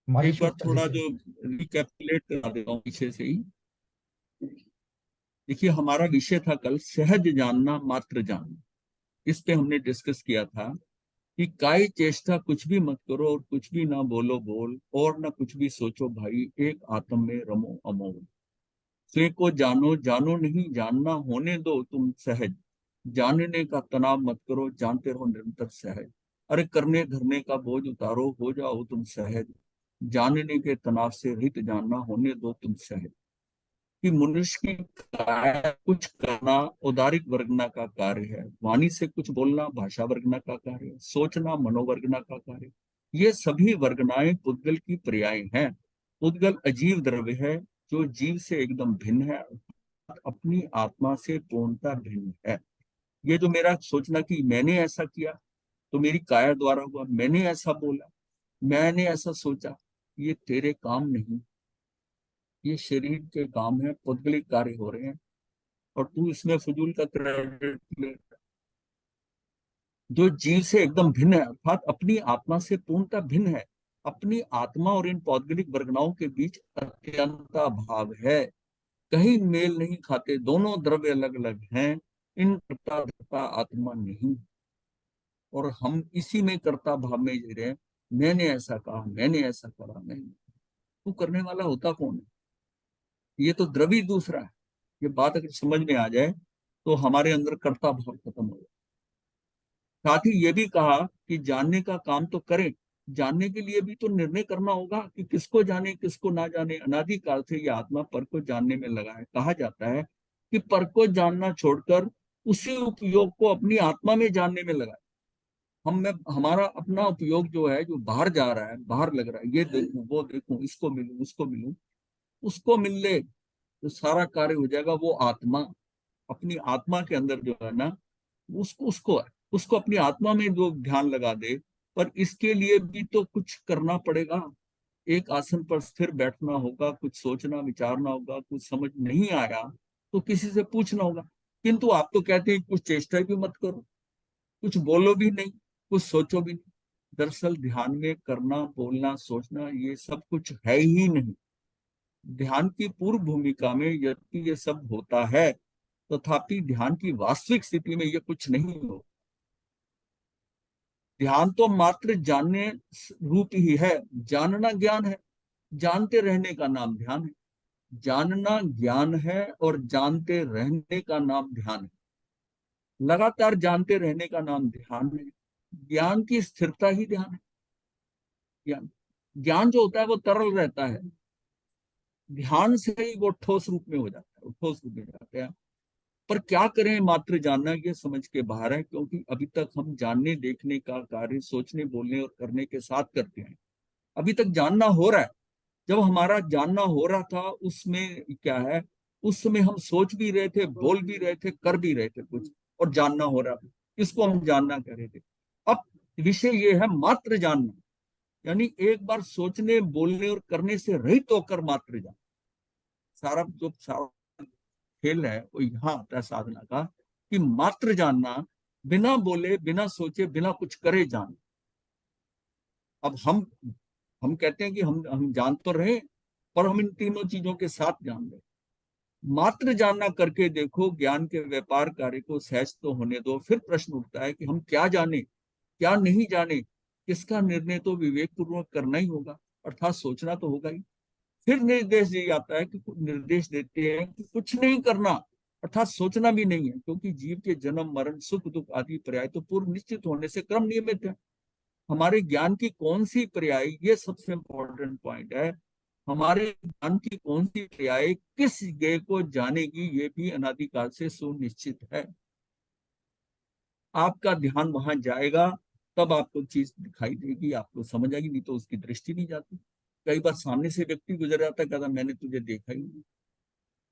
एक महेश बार गुप्ता जी थोड़ा से। जो रिकैपिटुलेट करा देता हूँ पीछे से ही। देखिए, हमारा विषय था कल सहज जानना मात्र जानना। इस पे हमने डिस्कस किया था कि काय चेष्टा कुछ भी मत करो और कुछ भी ना बोलो बोल और ना कुछ भी सोचो भाई, एक आत्म में रमो अमोल। स्वयं को जानो जानो नहीं जानना होने दो तुम सहज। जानने का तनाव मत करो, जानते रहो निरंतर सहज। अरे करने धरने का बोझ उतारो, हो जाओ तुम सहज। जानने के तनाव से रहित जानना होने दो तुम सहज। कि मनुष्य की काया कुछ करना औदारिक वर्गना का कार्य है। वाणी से कुछ बोलना भाषा वर्गना का कार्य है। सोचना मनोवर्गना का कार्य है। ये सभी वर्गनाएं पुद्गल की पर्याय हैं। पुद्गल अजीव द्रव्य है जो जीव से एकदम भिन्न है, अपनी आत्मा से पूर्णता भिन्न है। ये जो मेरा सोचना कि मैंने ऐसा किया तो मेरी काया द्वारा हुआ, मैंने ऐसा बोला, मैंने ऐसा सोचा, ये तेरे काम नहीं, ये शरीर के काम है, पौद्गलिक कार्य हो रहे हैं और तू इसमें फजूल का क्रेडिट ले। जो जीव से एकदम भिन्न है अर्थात अपनी आत्मा से पूर्णतः भिन्न है, अपनी आत्मा और इन पौद्गलिक वर्गनाओं के बीच अत्यंता भाव है। कहीं मेल नहीं खाते, दोनों द्रव्य अलग अलग हैं। इन कर्ता धर्ता आत्मा नहीं, और हम इसी में कर्ता भाव में जी रहे हैं। मैंने ऐसा कहा, मैंने ऐसा करा, मैंने। तू करने वाला होता कौन है? ये तो द्रव्य दूसरा है। ये बात अगर समझ में आ जाए तो हमारे अंदर कर्ता भाव खत्म हो जाए। साथ ही ये भी कहा कि जानने का काम तो करें, जानने के लिए भी तो निर्णय करना होगा कि किसको जाने किसको ना जाने। अनादिकाल से ये आत्मा पर को जानने में लगा है। कहा जाता है कि पर को जानना छोड़कर उसी उपयोग को अपनी आत्मा में जानने में लगा है। हमारा अपना उपयोग जो है, जो बाहर जा रहा है, बाहर लग रहा है, ये देखूं वो देखूं, इसको मिलूं उसको मिलूं, उसको मिल ले तो सारा कार्य हो जाएगा। वो आत्मा अपनी आत्मा के अंदर जो है ना, उसको उसको अपनी आत्मा में जो ध्यान लगा दे। पर इसके लिए भी तो कुछ करना पड़ेगा। एक आसन पर स्थिर बैठना होगा, कुछ सोचना विचारना होगा, कुछ समझ नहीं आया तो किसी से पूछना होगा। किंतु आप तो कहते हैं कुछ चेष्टा भी मत करो, कुछ बोलो भी नहीं, कुछ सोचो भी नहीं। दरअसल ध्यान में करना बोलना सोचना ये सब कुछ है ही नहीं। ध्यान की पूर्व भूमिका में यद्यपि ये सब होता है, तथापि ध्यान की वास्तविक स्थिति में ये कुछ नहीं हो। ध्यान तो मात्र जानने रूप ही है। जानना ज्ञान है, जानते रहने का नाम ध्यान है। जानना ज्ञान है और जानते रहने का नाम ध्यान है। लगातार जानते रहने का नाम ध्यान है। ज्ञान की स्थिरता ही ध्यान है। ज्ञान ज्ञान जो होता है वो तरल रहता है, ध्यान से ही वो ठोस रूप में हो जाता है, वो ठोस रूप में जाता है। पर क्या करें, मात्र जानना ये समझ के बाहर है, क्योंकि अभी तक हम जानने देखने का कार्य सोचने बोलने और करने के साथ करते हैं। अभी तक जानना हो रहा है। जब हमारा जानना हो रहा था उसमें क्या है, उस समय हम सोच भी रहे थे, बोल भी रहे थे, कर भी रहे थे कुछ, और जानना हो रहा था। इसको हम जानना कह रहे थे। अब विषय ये है मात्र जानना, यानी एक बार सोचने बोलने और करने से रहित होकर मात्र जानना। सारा खेल है वो यहाँ आता है साधना का, कि मात्र जानना, बिना बोले बिना सोचे बिना कुछ करे जान। अब हम कहते हैं कि हम जान तो रहे, पर हम इन तीनों चीजों के साथ जान रहे। मात्र जानना करके देखो, ज्ञान के व्यापार कार्य को सहज तो होने दो। फिर प्रश्न उठता है कि हम क्या जाने क्या नहीं जाने। इसका निर्णय तो विवेक पूर्वक करना ही होगा, अर्थात सोचना तो होगा ही। फिर निर्देश दिया जाता है कि निर्देश देते हैं कि कुछ नहीं करना, अर्थात सोचना भी नहीं है, क्योंकि जीव के जन्म मरण सुख दुख आदि पर्याय तो पूर्व निश्चित होने से क्रम नियमित है। हमारे ज्ञान की कौन सी पर्याय, ये सबसे इंपॉर्टेंट पॉइंट है। हमारे ज्ञान की कौन सी पर्याय किस ज्ञेय को जानेगी, ये भी अनादिकाल से सुनिश्चित है। आपका ध्यान वहां जाएगा तब आपको चीज दिखाई देगी, आपको समझ आएगी, नहीं तो उसकी दृष्टि नहीं जाती। कई बार सामने से व्यक्ति गुजर जाता है, कहता मैंने तुझे देखा ही नहीं।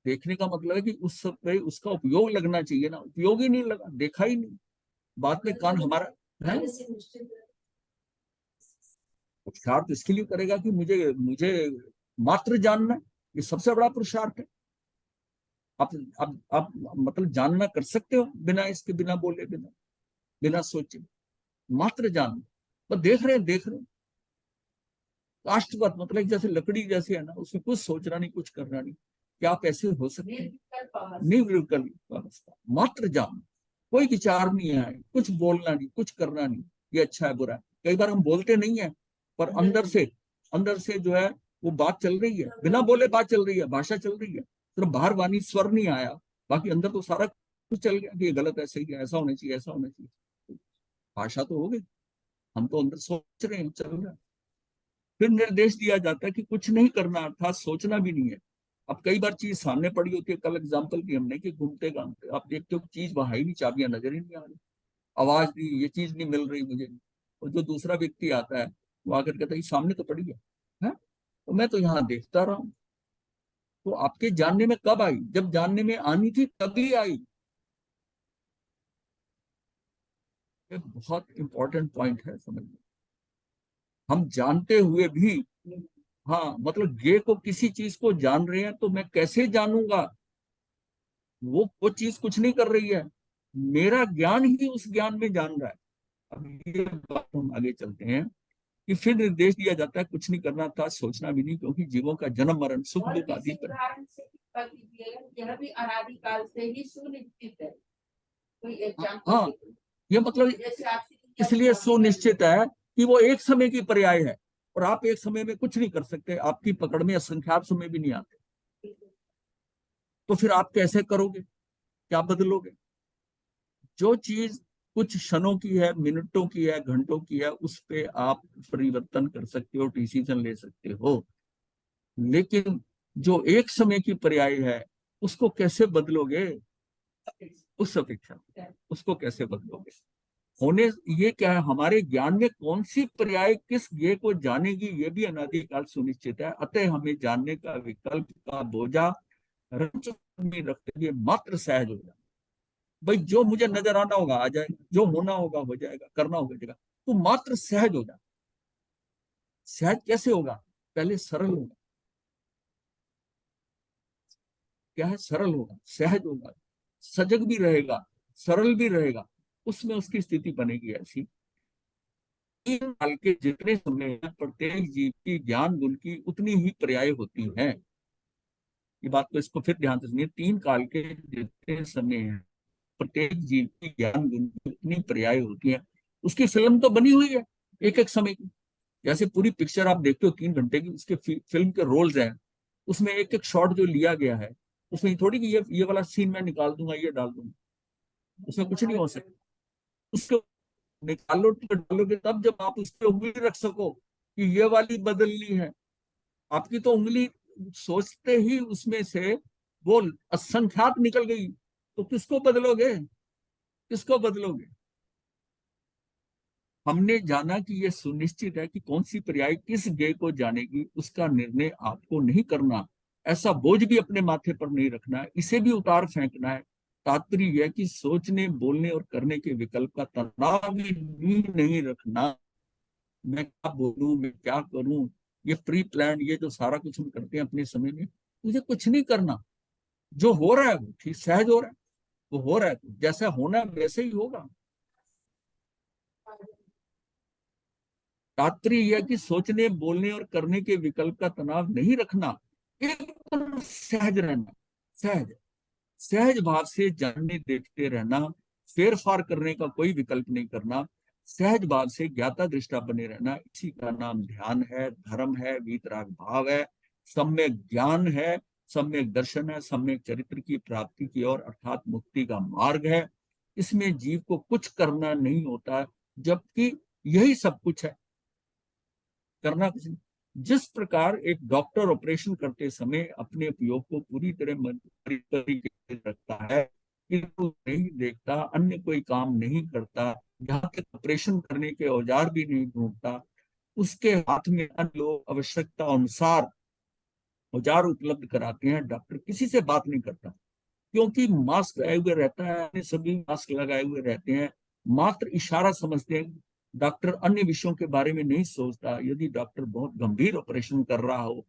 देखने का मतलब है कि उस सब पे उसका उपयोग लगना चाहिए ना, उपयोग ही नहीं लगा, देखा ही नहीं। बाद में कान हमारा है। पुरुषार्थ इसके लिए करेगा कि मुझे मुझे मात्र जानना है। ये सबसे बड़ा पुरुषार्थ है। आप मतलब जानना कर सकते हो बिना इसके, बिना बोले बिना बिना सोचे, मात्र जानना। बस देख रहे हैं देख रहे हैं। काष्ठवत मतलब जैसे लकड़ी जैसे है ना, उसमें कुछ सोचना नहीं, कुछ करना नहीं। क्या आप ऐसे हो सकते हैं? निर्विकल्प अवस्था, मात्र जान, कोई विचार नहीं है, कुछ बोलना नहीं, कुछ करना नहीं, ये अच्छा है बुरा है। कई बार हम बोलते नहीं है, पर अंदर से जो है वो बात चल रही है, बिना बोले बात चल रही है, भाषा चल रही है, सिर्फ बाहर वाणी स्वर नहीं आया, बाकी अंदर तो सारा कुछ चल गया कि ये गलत है, सही है, ऐसा होना चाहिए, ऐसा होना चाहिए। भाषा तो हो गई, हम तो अंदर सोच रहे हैं, चल रहा है। फिर निर्देश दिया जाता है कि कुछ नहीं करना, अर्थात सोचना भी नहीं है। अब कई बार चीज सामने पड़ी होती है, कल एग्जाम्पल की हमने कि घूमते घामते आप देखते हो चीज वहां ही नहीं, चाबियां नजर ही नहीं आ रही, आवाज नहीं, ये चीज नहीं मिल रही मुझे, और जो दूसरा व्यक्ति आता है वो आकर कहता है ये सामने तो पड़ी है? तो मैं तो यहाँ देखता रहा हूँ। तो आपके जानने में कब आई? जब जानने में आनी थी तभी आई। एक बहुत इंपॉर्टेंट पॉइंट है समझना। हम जानते हुए भी, हाँ मतलब गे को किसी चीज को जान रहे हैं तो मैं कैसे जानूंगा? वो चीज कुछ नहीं कर रही है, मेरा ज्ञान ही उस ज्ञान में जान रहा है। अब ये बात हम आगे चलते हैं कि फिर निर्देश दिया जाता है कुछ नहीं करना था, सोचना भी नहीं, क्योंकि जीवों का जन्म मरण सुख दुख आदि पर। यह भी अनादिकाल से ही सुनिश्चित है। कोई हाँ, एग्जाम्पल ये मतलब जैसे आप इसलिए सुनिश्चित है कि वो एक समय की पर्याय है, और आप एक समय में कुछ नहीं कर सकते, आपकी पकड़ में असंख्यात समय भी नहीं आते। तो फिर आप कैसे करोगे, क्या बदलोगे? जो चीज कुछ क्षणों की है, मिनटों की है, घंटों की है, उस पे आप परिवर्तन कर सकते हो, डिसीजन ले सकते हो। लेकिन जो एक समय की पर्याय है, उसको कैसे बदलोगे? उस अपेक्षा उसको कैसे बदलोगे? होने ये क्या है, हमारे ज्ञान में कौन सी पर्याय किस ये को जानेगी, ये भी अनादिकाल सुनिश्चित है। अतः हमें जानने का विकल्प का बोझा रंच में रखते हुए मात्र सहज हो जाए। भाई जो मुझे नजर आना होगा आ जाएगा, जो होना होगा हो जाएगा, करना होगा जाएगा, तो मात्र सहज हो जाए। सहज कैसे होगा? पहले सरल होगा। क्या है? सरल होगा, सहज होगा, सजग भी रहेगा, सरल भी रहेगा, उसमें उसकी स्थिति बनेगी ऐसी। 3 काल के जितने समय है, प्रत्येक जीव की ज्ञान गुण की उतनी ही पर्याय होती है। ये बात को इसको फिर ध्यान से सुनिए, 3 काल के जितने समय है, प्रत्येक जीव की ज्ञान गुण की उतनी पर्याय होती है। उसकी फिल्म तो बनी हुई है एक एक समय की। जैसे पूरी पिक्चर आप देखते हो 3 घंटे की, उसके फिल्म के रोल्स हैं, उसमें एक एक शॉट जो लिया गया है, उसमें थोड़ी कि ये वाला सीन मैं निकाल दूंगा, ये डाल दूंगा, उसमें कुछ नहीं हो सकता। उसको निकालो तो डालोगे तब जब आप उस पर उंगली रख सको कि ये वाली बदलनी है। आपकी तो उंगली सोचते ही उसमें से वो असंख्यात निकल गई, तो किसको बदलोगे? किसको बदलोगे? हमने जाना कि यह सुनिश्चित है कि कौन सी पर्याय किस गेय को जानेगी, उसका निर्णय आपको नहीं करना। ऐसा बोझ भी अपने माथे पर नहीं रखना है, इसे भी उतार फेंकना है। तात्पर्य यह कि सोचने, बोलने और करने के विकल्प का तनाव भी नहीं रखना। मैं क्या बोलूं, मैं क्या करूं, ये प्री प्लान, ये जो सारा कुछ हम करते हैं अपने समय में, मुझे कुछ नहीं करना। जो हो रहा है वो ठीक सहज हो रहा है, वो हो रहा है तो जैसा होना है वैसे ही होगा। तात्पर्य यह कि सोचने, बोलने और करने के विकल्प का तनाव नहीं रखना, एकदम सहज रहना। सहज, सहज भाव से जानने देखते रहना, फेर फार करने का कोई विकल्प नहीं करना, सहज भाव से ज्ञाता दृष्टा बने रहना, इसी का नाम ध्यान है, धर्म है, वीतराग भाव है, सम्यक ज्ञान है, सम्यक दर्शन है, सम्यक चरित्र की प्राप्ति की ओर अर्थात मुक्ति का मार्ग है। इसमें जीव को कुछ करना नहीं होता, जबकि यही सब कुछ है, करना कुछ नहीं। जिस प्रकार एक डॉक्टर ऑपरेशन करते समय अपने उपयोग को पूरी तरह तरीके से रखता है, कि वो नहीं देखता, अन्य कोई काम नहीं करता, यहाँ तक ऑपरेशन करने के औजार भी नहीं ढूंढता, उसके हाथ में अन्य लोग आवश्यकता अनुसार औजार उपलब्ध कराते हैं, डॉक्टर किसी से बात नहीं करता, क्योंकि मास्क लगाए हुए रहता है, सभी मास्क लगाए हुए रहते हैं, मात्र इशारा समझते हैं। डॉक्टर अन्य विषयों के बारे में नहीं सोचता। यदि डॉक्टर बहुत गंभीर ऑपरेशन कर रहा हो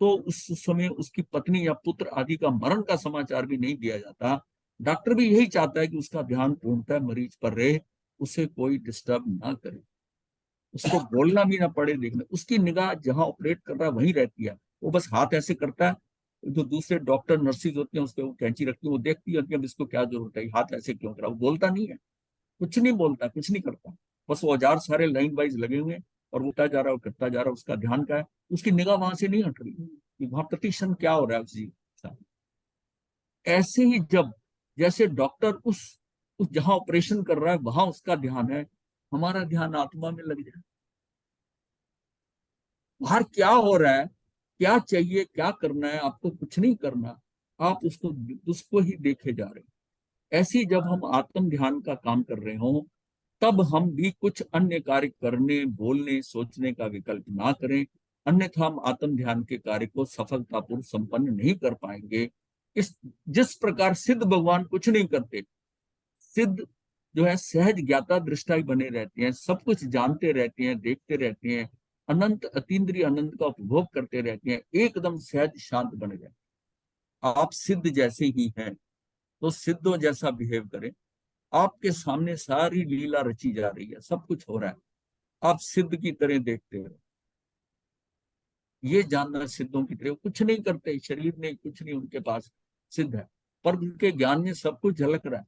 तो उस समय उसकी पत्नी या पुत्र आदि का मरण का समाचार भी नहीं दिया जाता। डॉक्टर भी यही चाहता है कि उसका ध्यान पूर्णतः मरीज पर रहे, उसे कोई डिस्टर्ब ना करे। उसको बोलना भी ना पड़े, देखना, उसकी निगाह जहां ऑपरेट कर रहा है वहीं रहती है। वो बस हाथ ऐसे करता है, जो दूसरे डॉक्टर नर्सिस होते हैं उसके वो कैंची रखती है, वो देखती है कि अब इसको क्या जरूरत है, हाथ ऐसे क्यों करा, वो बोलता नहीं है, कुछ नहीं बोलता, कुछ नहीं करता। बस वो औजार सारे लाइन वाइज लगे हुए हैं और वो उठता जा रहा है और करता जा रहा है, उसका ध्यान क्या है, उसकी निगाह वहां से नहीं हट रही कि वहां प्रतिक्षण क्या हो रहा है उस चीज के साथ। ऐसे ही जब जैसे डॉक्टर उस जहां ऑपरेशन कर रहा है वहां उसका ध्यान है, हमारा ध्यान आत्मा में लग जाए, बाहर क्या हो रहा है, क्या चाहिए, क्या करना है, आपको कुछ नहीं करना, आप उसको ही देखे जा रहे हैं। ऐसे ही जब हम आत्म ध्यान का काम कर रहे हो, तब हम भी कुछ अन्य कार्य करने, बोलने, सोचने का विकल्प ना करें, अन्यथा हम आत्म ध्यान के कार्य को सफलतापूर्वक संपन्न नहीं कर पाएंगे। इस जिस प्रकार सिद्ध भगवान कुछ नहीं करते, सिद्ध जो है सहज ज्ञाता दृष्टा ही बने रहते हैं, सब कुछ जानते रहते हैं, देखते रहते हैं, अनंत अतीन्द्रिय आनंद का उपभोग करते रहते हैं, एकदम सहज शांत बने रहते हैं। आप सिद्ध जैसे ही हैं तो सिद्धों जैसा बिहेव करें। आपके सामने सारी लीला रची जा रही है, सब कुछ हो रहा है, आप सिद्ध की तरह देखते हो। ये जानना सिद्धों की तरह कुछ नहीं करते, शरीर नहीं, कुछ नहीं उनके पास, सिद्ध है, पर उनके ज्ञान में सब कुछ झलक रहा है,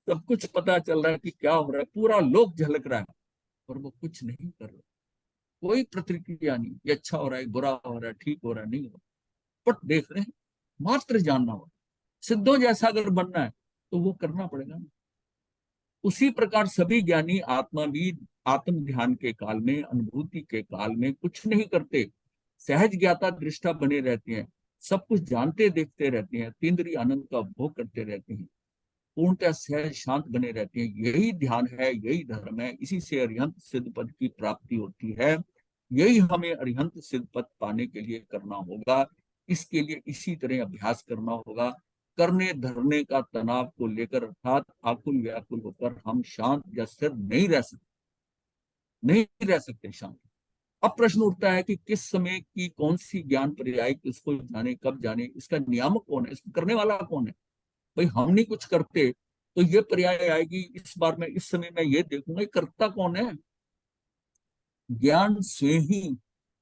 सब कुछ पता चल रहा है कि क्या हो रहा है, पूरा लोक झलक रहा है, पर वो कुछ नहीं कर रहे, कोई प्रतिक्रिया नहीं, ये अच्छा हो रहा है, बुरा हो रहा है, ठीक हो रहा है, नहीं हो रहा, बट देख रहे हैं, मात्र जानना हो। सिद्धों जैसा अगर बनना है तो वो करना पड़ेगा ना। उसी प्रकार सभी ज्ञानी आत्मा भी आत्म ध्यान के काल में, अनुभूति के काल में कुछ नहीं करते, सहज ज्ञाता दृष्टा बने रहते हैं, सब कुछ जानते देखते रहते हैं, तीन्द्रिय आनंद का उपभोग करते रहते हैं, पूर्णतः सहज शांत बने रहते हैं। यही ध्यान है, यही धर्म है, इसी से अरिहंत सिद्ध पद की प्राप्ति होती है। यही हमें अरिहंत सिद्ध पद पाने के लिए करना होगा। इसके लिए इसी तरह अभ्यास करना होगा। करने धरने का तनाव को लेकर अर्थात आकुल व्याकुल होकर हम शांत या स्थिर नहीं रह सकते, नहीं रह सकते शांत। अब प्रश्न उठता है कि किस समय की कौन सी ज्ञान पर्याय किसको जाने, कब जाने, इसका नियामक कौन है, इसको करने वाला कौन है। भाई हम नहीं कुछ करते तो ये पर्याय आएगी, इस बार में इस समय में ये देखूंगा, ये करता कौन है। ज्ञान स्वयं ही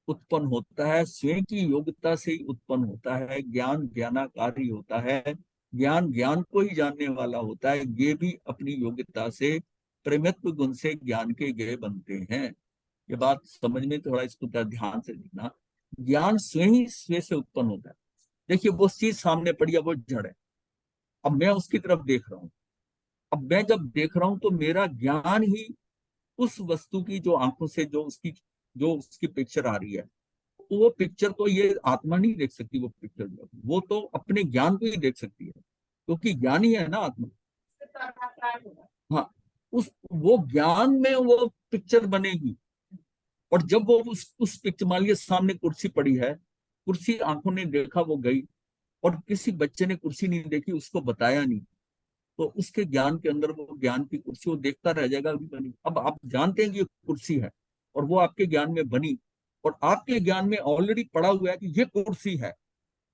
उत्पन्न होता है, स्वयं की योग्यता से ही उत्पन्न होता है। ज्ञान ज्ञानाकारी होता है, ज्ञान ज्ञान को ही जानने वाला होता है। ये भी अपनी योग्यता से, प्रमित्व गुण से ज्ञान के ज्ञेय बनते हैं। ये बात समझ में, थोड़ा इसको ध्यान से देखना। ज्ञान स्वयं ही स्वयं से उत्पन्न होता है। देखिए वो चीज सामने पड़ी है, वो जड़ है, अब मैं उसकी तरफ देख रहा हूँ। अब मैं जब देख रहा हूं तो मेरा ज्ञान ही उस वस्तु की, जो आंखों से जो उसकी पिक्चर आ रही है, तो वो पिक्चर तो ये आत्मा नहीं देख सकती, वो पिक्चर वो तो अपने ज्ञान को ही देख सकती है, क्योंकि ज्ञान ही है ना आत्मा। हाँ, उस वो ज्ञान में वो पिक्चर बनेगी। और जब वो उस पिक्चर, मान लिया सामने कुर्सी पड़ी है, कुर्सी आंखों ने देखा वो गई, और किसी बच्चे ने कुर्सी नहीं देखी, उसको बताया नहीं, तो उसके ज्ञान के अंदर वो ज्ञान की कुर्सी वो देखता रह जाएगा, अभी बनी। अब आप जानते हैं कि ये कुर्सी है और वो आपके ज्ञान में बनी, और आपके ज्ञान में ऑलरेडी पड़ा हुआ है कि ये कुर्सी है,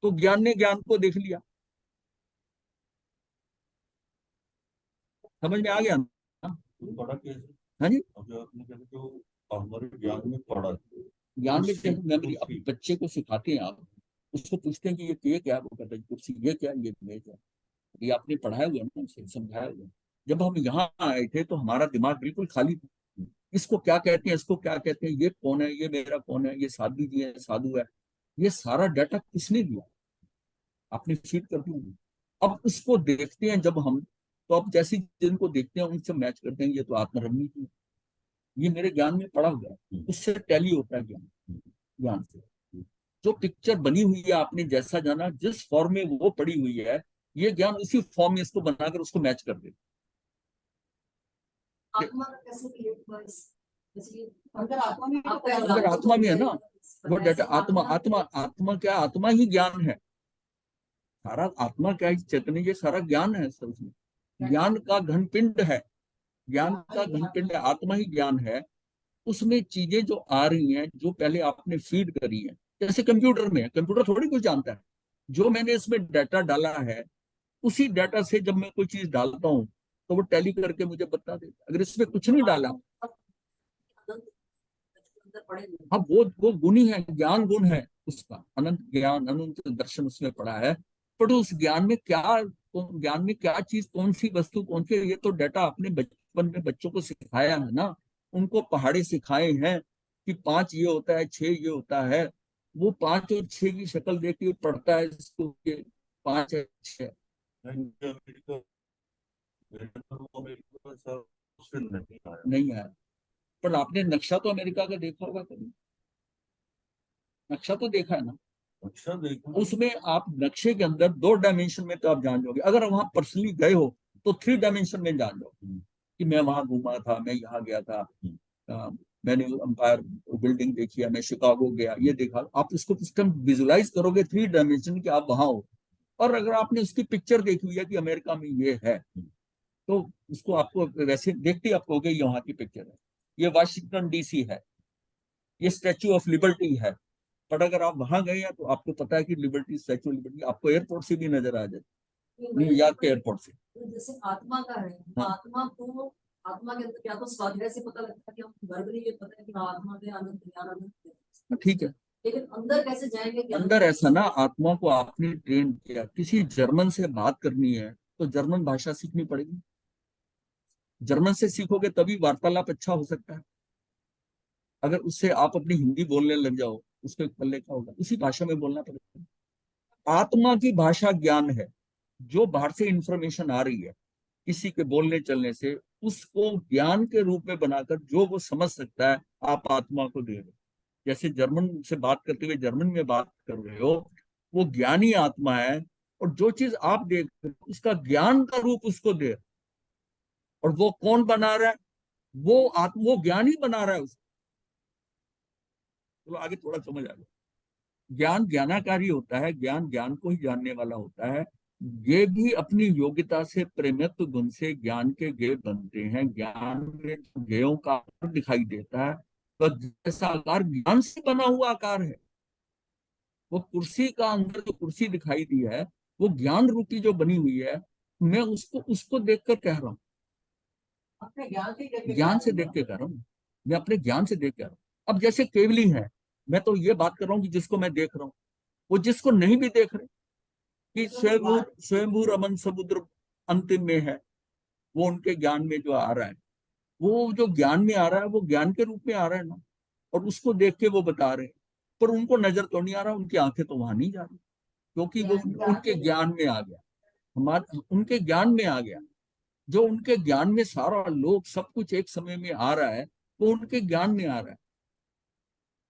तो ज्ञान ने ज्ञान को देख लिया। समझ में आ गया ना? बड़ा केस हाँ जी। अब जो आपने कहा जो हमारे ज्ञान में पड़ा है, ज्ञान में कुर्सी, मेमोरी, अब कुर्सी। बच्चे को सिखाते हैं आप, उसको पूछते हैं कि ये क्या है, वो कहता है कुर्सी, ये क्या, ये मेज है। ये आपने पढ़ाया हुआ है ना, उसे समझाया हुआ है। जब हम यहाँ आए थे तो हमारा दिमाग बिल्कुल खाली था। इसको क्या कहते हैं, इसको क्या कहते हैं, ये कौन है, ये मेरा कौन है, ये साधु जी है, साधु है, ये सारा डाटा किसने दिया, आपने फीड कर दिया। अब उसको देखते हैं जब हम, तो अब जैसे जिनको देखते हैं उनसे मैच करते हैं, ये तो आत्मरमणी की, ये मेरे ज्ञान में पड़ा हुआ है, उससे टैली होता है ज्ञान, ज्ञान से जो पिक्चर बनी हुई है, आपने जैसा जाना, जिस फॉर्म में वो पड़ी हुई है, ये ज्ञान उसी फॉर्म में इसको बनाकर उसको मैच कर दे। आत्मा का कैसे क्रिएट हुआ अंदर आत्मा में, अंदर आत्मा में है ना वो डाटा। आत्मा आत्मा आत्मा क्या, आत्मा ही ज्ञान है सारा। आत्मा क्या है, चैतन्य, ये सारा ज्ञान है सब उसमें, ज्ञान का घन पिंड है, ज्ञान का घन पिंड है, आत्मा ही ज्ञान है। उसमें चीजें जो आ रही हैं, जो पहले आपने फीड करी है, जैसे कंप्यूटर में है, कंप्यूटर थोड़ी कुछ जानता है, जो मैंने इसमें डाटा डाला है, उसी डाटा से जब मैं कोई चीज डालता हूँ तो वो टैली करके मुझे बता देता। अगर इसमें कुछ नहीं डाला, अनंत अंदर पड़े हुए हैं। अब वो गुण ही है, ज्ञान गुण है उसका, अनंत ज्ञान अनंत दर्शन उसमें पड़ा है। पर उस ज्ञान में क्या, ज्ञान में क्या चीज, कौन सी वस्तु, कौन सी, ये तो डाटा अपने बचपन में बच्चों को सिखाया है ना, उनको पहाड़े सिखाए हैं कि 5 ये होता है, 6 ये होता है। वो 5 और 6 की शक्ल देख के पढ़ता है इसको कि 5 है 6। अमेरिका वो अमेरिका सर उससे नहीं आया। नहीं है। पर आपने नक्शा तो अमेरिका का देखा होगा कभी, नक्शा तो देखा है ना, अच्छा देखो। उसमें आप नक्शे के अंदर 2 डायमेंशन में तो आप जान जाओगे, अगर वहां पर्सनली गए हो तो 3 डायमेंशन में जान जाओगे कि मैं वहां घूमा था, मैं यहाँ गया था, मैंने अंपायर बिल्डिंग देखी है, मैं शिकागो गया, ये देखा। आप उसको सिस्टम विजुलाइज करोगे 3 डायमेंशन कि आप वहां हो। और अगर आपने उसकी पिक्चर देखी हुई है कि अमेरिका में ये है, तो उसको आपको वैसे देखते ही आप कहोगे ये वहां की पिक्चर है, ये वाशिंगटन डीसी है, ये स्टैच्यू ऑफ लिबर्टी है। पर अगर आप वहां गए हैं तो आपको पता है कि लिबर्टी, स्टैच्यू ऑफ लिबर्टी आपको एयरपोर्ट से भी नजर आ जाए, न्यूयॉर्क के एयरपोर्ट से। तो जैसे आत्मा का है, तो हाँ। आत्मा के अंदर क्या तो स्वाध्याय से पता लगता है कि हम वर्बली ये पता है कि आत्मा में अनंत ज्ञान अनंत है। ठीक है, लेकिन अंदर कैसे जाएंगे ज्ञान? अंदर ऐसा ना, आत्मा को आपने ट्रेन किया, किसी जर्मन से बात करनी है तो जर्मन भाषा सीखनी पड़ेगी, जर्मन से सीखोगे तभी वार्तालाप अच्छा हो सकता है। अगर उससे आप अपनी हिंदी बोलने लग जाओ, उसके पल्ले क्या होगा, उसी भाषा में बोलना पड़ेगा। आत्मा की भाषा ज्ञान है, जो बाहर से इंफॉर्मेशन आ रही है किसी के बोलने चलने से, उसको ज्ञान के रूप में बनाकर जो वो समझ सकता है, आप आत्मा को दे रहे हो। जैसे जर्मन से बात करते हुए जर्मन में बात कर रहे हो, वो ज्ञानी आत्मा है, और जो चीज आप देख रहे हो उसका ज्ञान का रूप उसको दे, और वो कौन बना रहा है, वो ज्ञान ही बना रहा है उसको। चलो आगे थोड़ा समझ आ गया। ज्ञान ज्ञानाकारी होता है, ज्ञान ज्ञान को ही जानने वाला होता है। ये भी अपनी योग्यता से प्रेमत्व गुण से ज्ञान के गेय बनते हैं। ज्ञान में गेयों का आकार दिखाई देता है, तो जैसा आकार ज्ञान से बना हुआ आकार है, वो कुर्सी का अंदर जो कुर्सी दिखाई दी है, वो ज्ञान रूपी जो बनी हुई है, मैं उसको उसको देखकर कह रहा हूँ, अपने ज्ञान से कैसे ज्ञान से देख के कह रहा हूँ, मैं अपने ज्ञान से देख कर रहा हूँ। अब जैसे केवली है, मैं तो ये बात कर रहा हूँ कि जिसको मैं देख रहा हूँ, वो जिसको नहीं भी देख रहे, कि स्वयंभू स्वयंभू रमन समुद्र अंतिम में है, वो उनके ज्ञान में जो आ रहा है, वो जो ज्ञान में आ रहा है वो ज्ञान के रूप में आ रहा है ना, और उसको देख के वो बता रहे हैं। पर उनको नजर तो नहीं आ रहा, उनकी आंखें तो वहां नहीं जा रही, क्योंकि वो उनके ज्ञान में आ गया, हमारे उनके ज्ञान में आ गया। जो उनके ज्ञान में सारा लोग सब कुछ एक समय में आ रहा है, वो उनके ज्ञान में आ रहा है,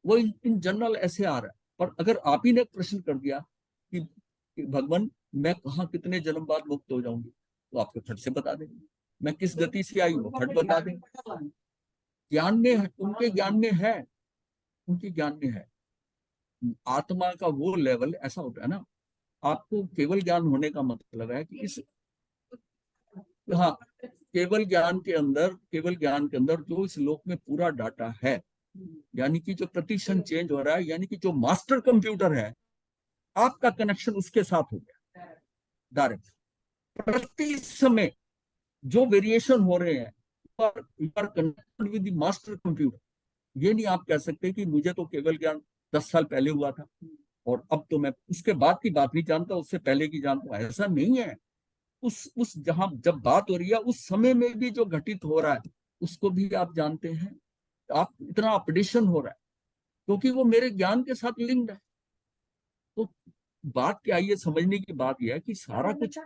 वो इन जनरल ऐसे आ रहा है। पर अगर आप ही ने प्रश्न कर दिया कि भगवान मैं कहाँ कितने जन्म बाद मुक्त हो जाऊंगी, तो आपको फट से बता देंगे। मैं किस गति से आई हूँ, फट बता देंगे। ज्ञान में है, उनके ज्ञान में है, उनके ज्ञान में है। आत्मा का वो लेवल ऐसा होता है ना, आपको केवल ज्ञान होने का मतलब है कि इस, हाँ, केवल ज्ञान के अंदर जो इस लोक में पूरा डाटा है, यानी कि जो प्रतिक्षण चेंज हो रहा है, यानी कि जो मास्टर कंप्यूटर है, आपका कनेक्शन उसके साथ हो गया डायरेक्ट। प्रति समय जो वेरिएशन हो रहे हैं, you are connected with the master computer. ये नहीं आप कह सकते कि मुझे तो केवल ज्ञान 10 साल पहले हुआ था और अब तो मैं उसके बाद की बात नहीं जानता, उससे पहले की जानता हूं, ऐसा नहीं है। उस जहां जब बात हो रही है, उस समय में भी जो घटित हो रहा है उसको भी आप जानते हैं। आप इतना अपडेशन हो रहा है क्योंकि वो मेरे ज्ञान के साथ लिंक्ड है। तो बात क्या है, ये समझने की बात यह है कि सारा कुछ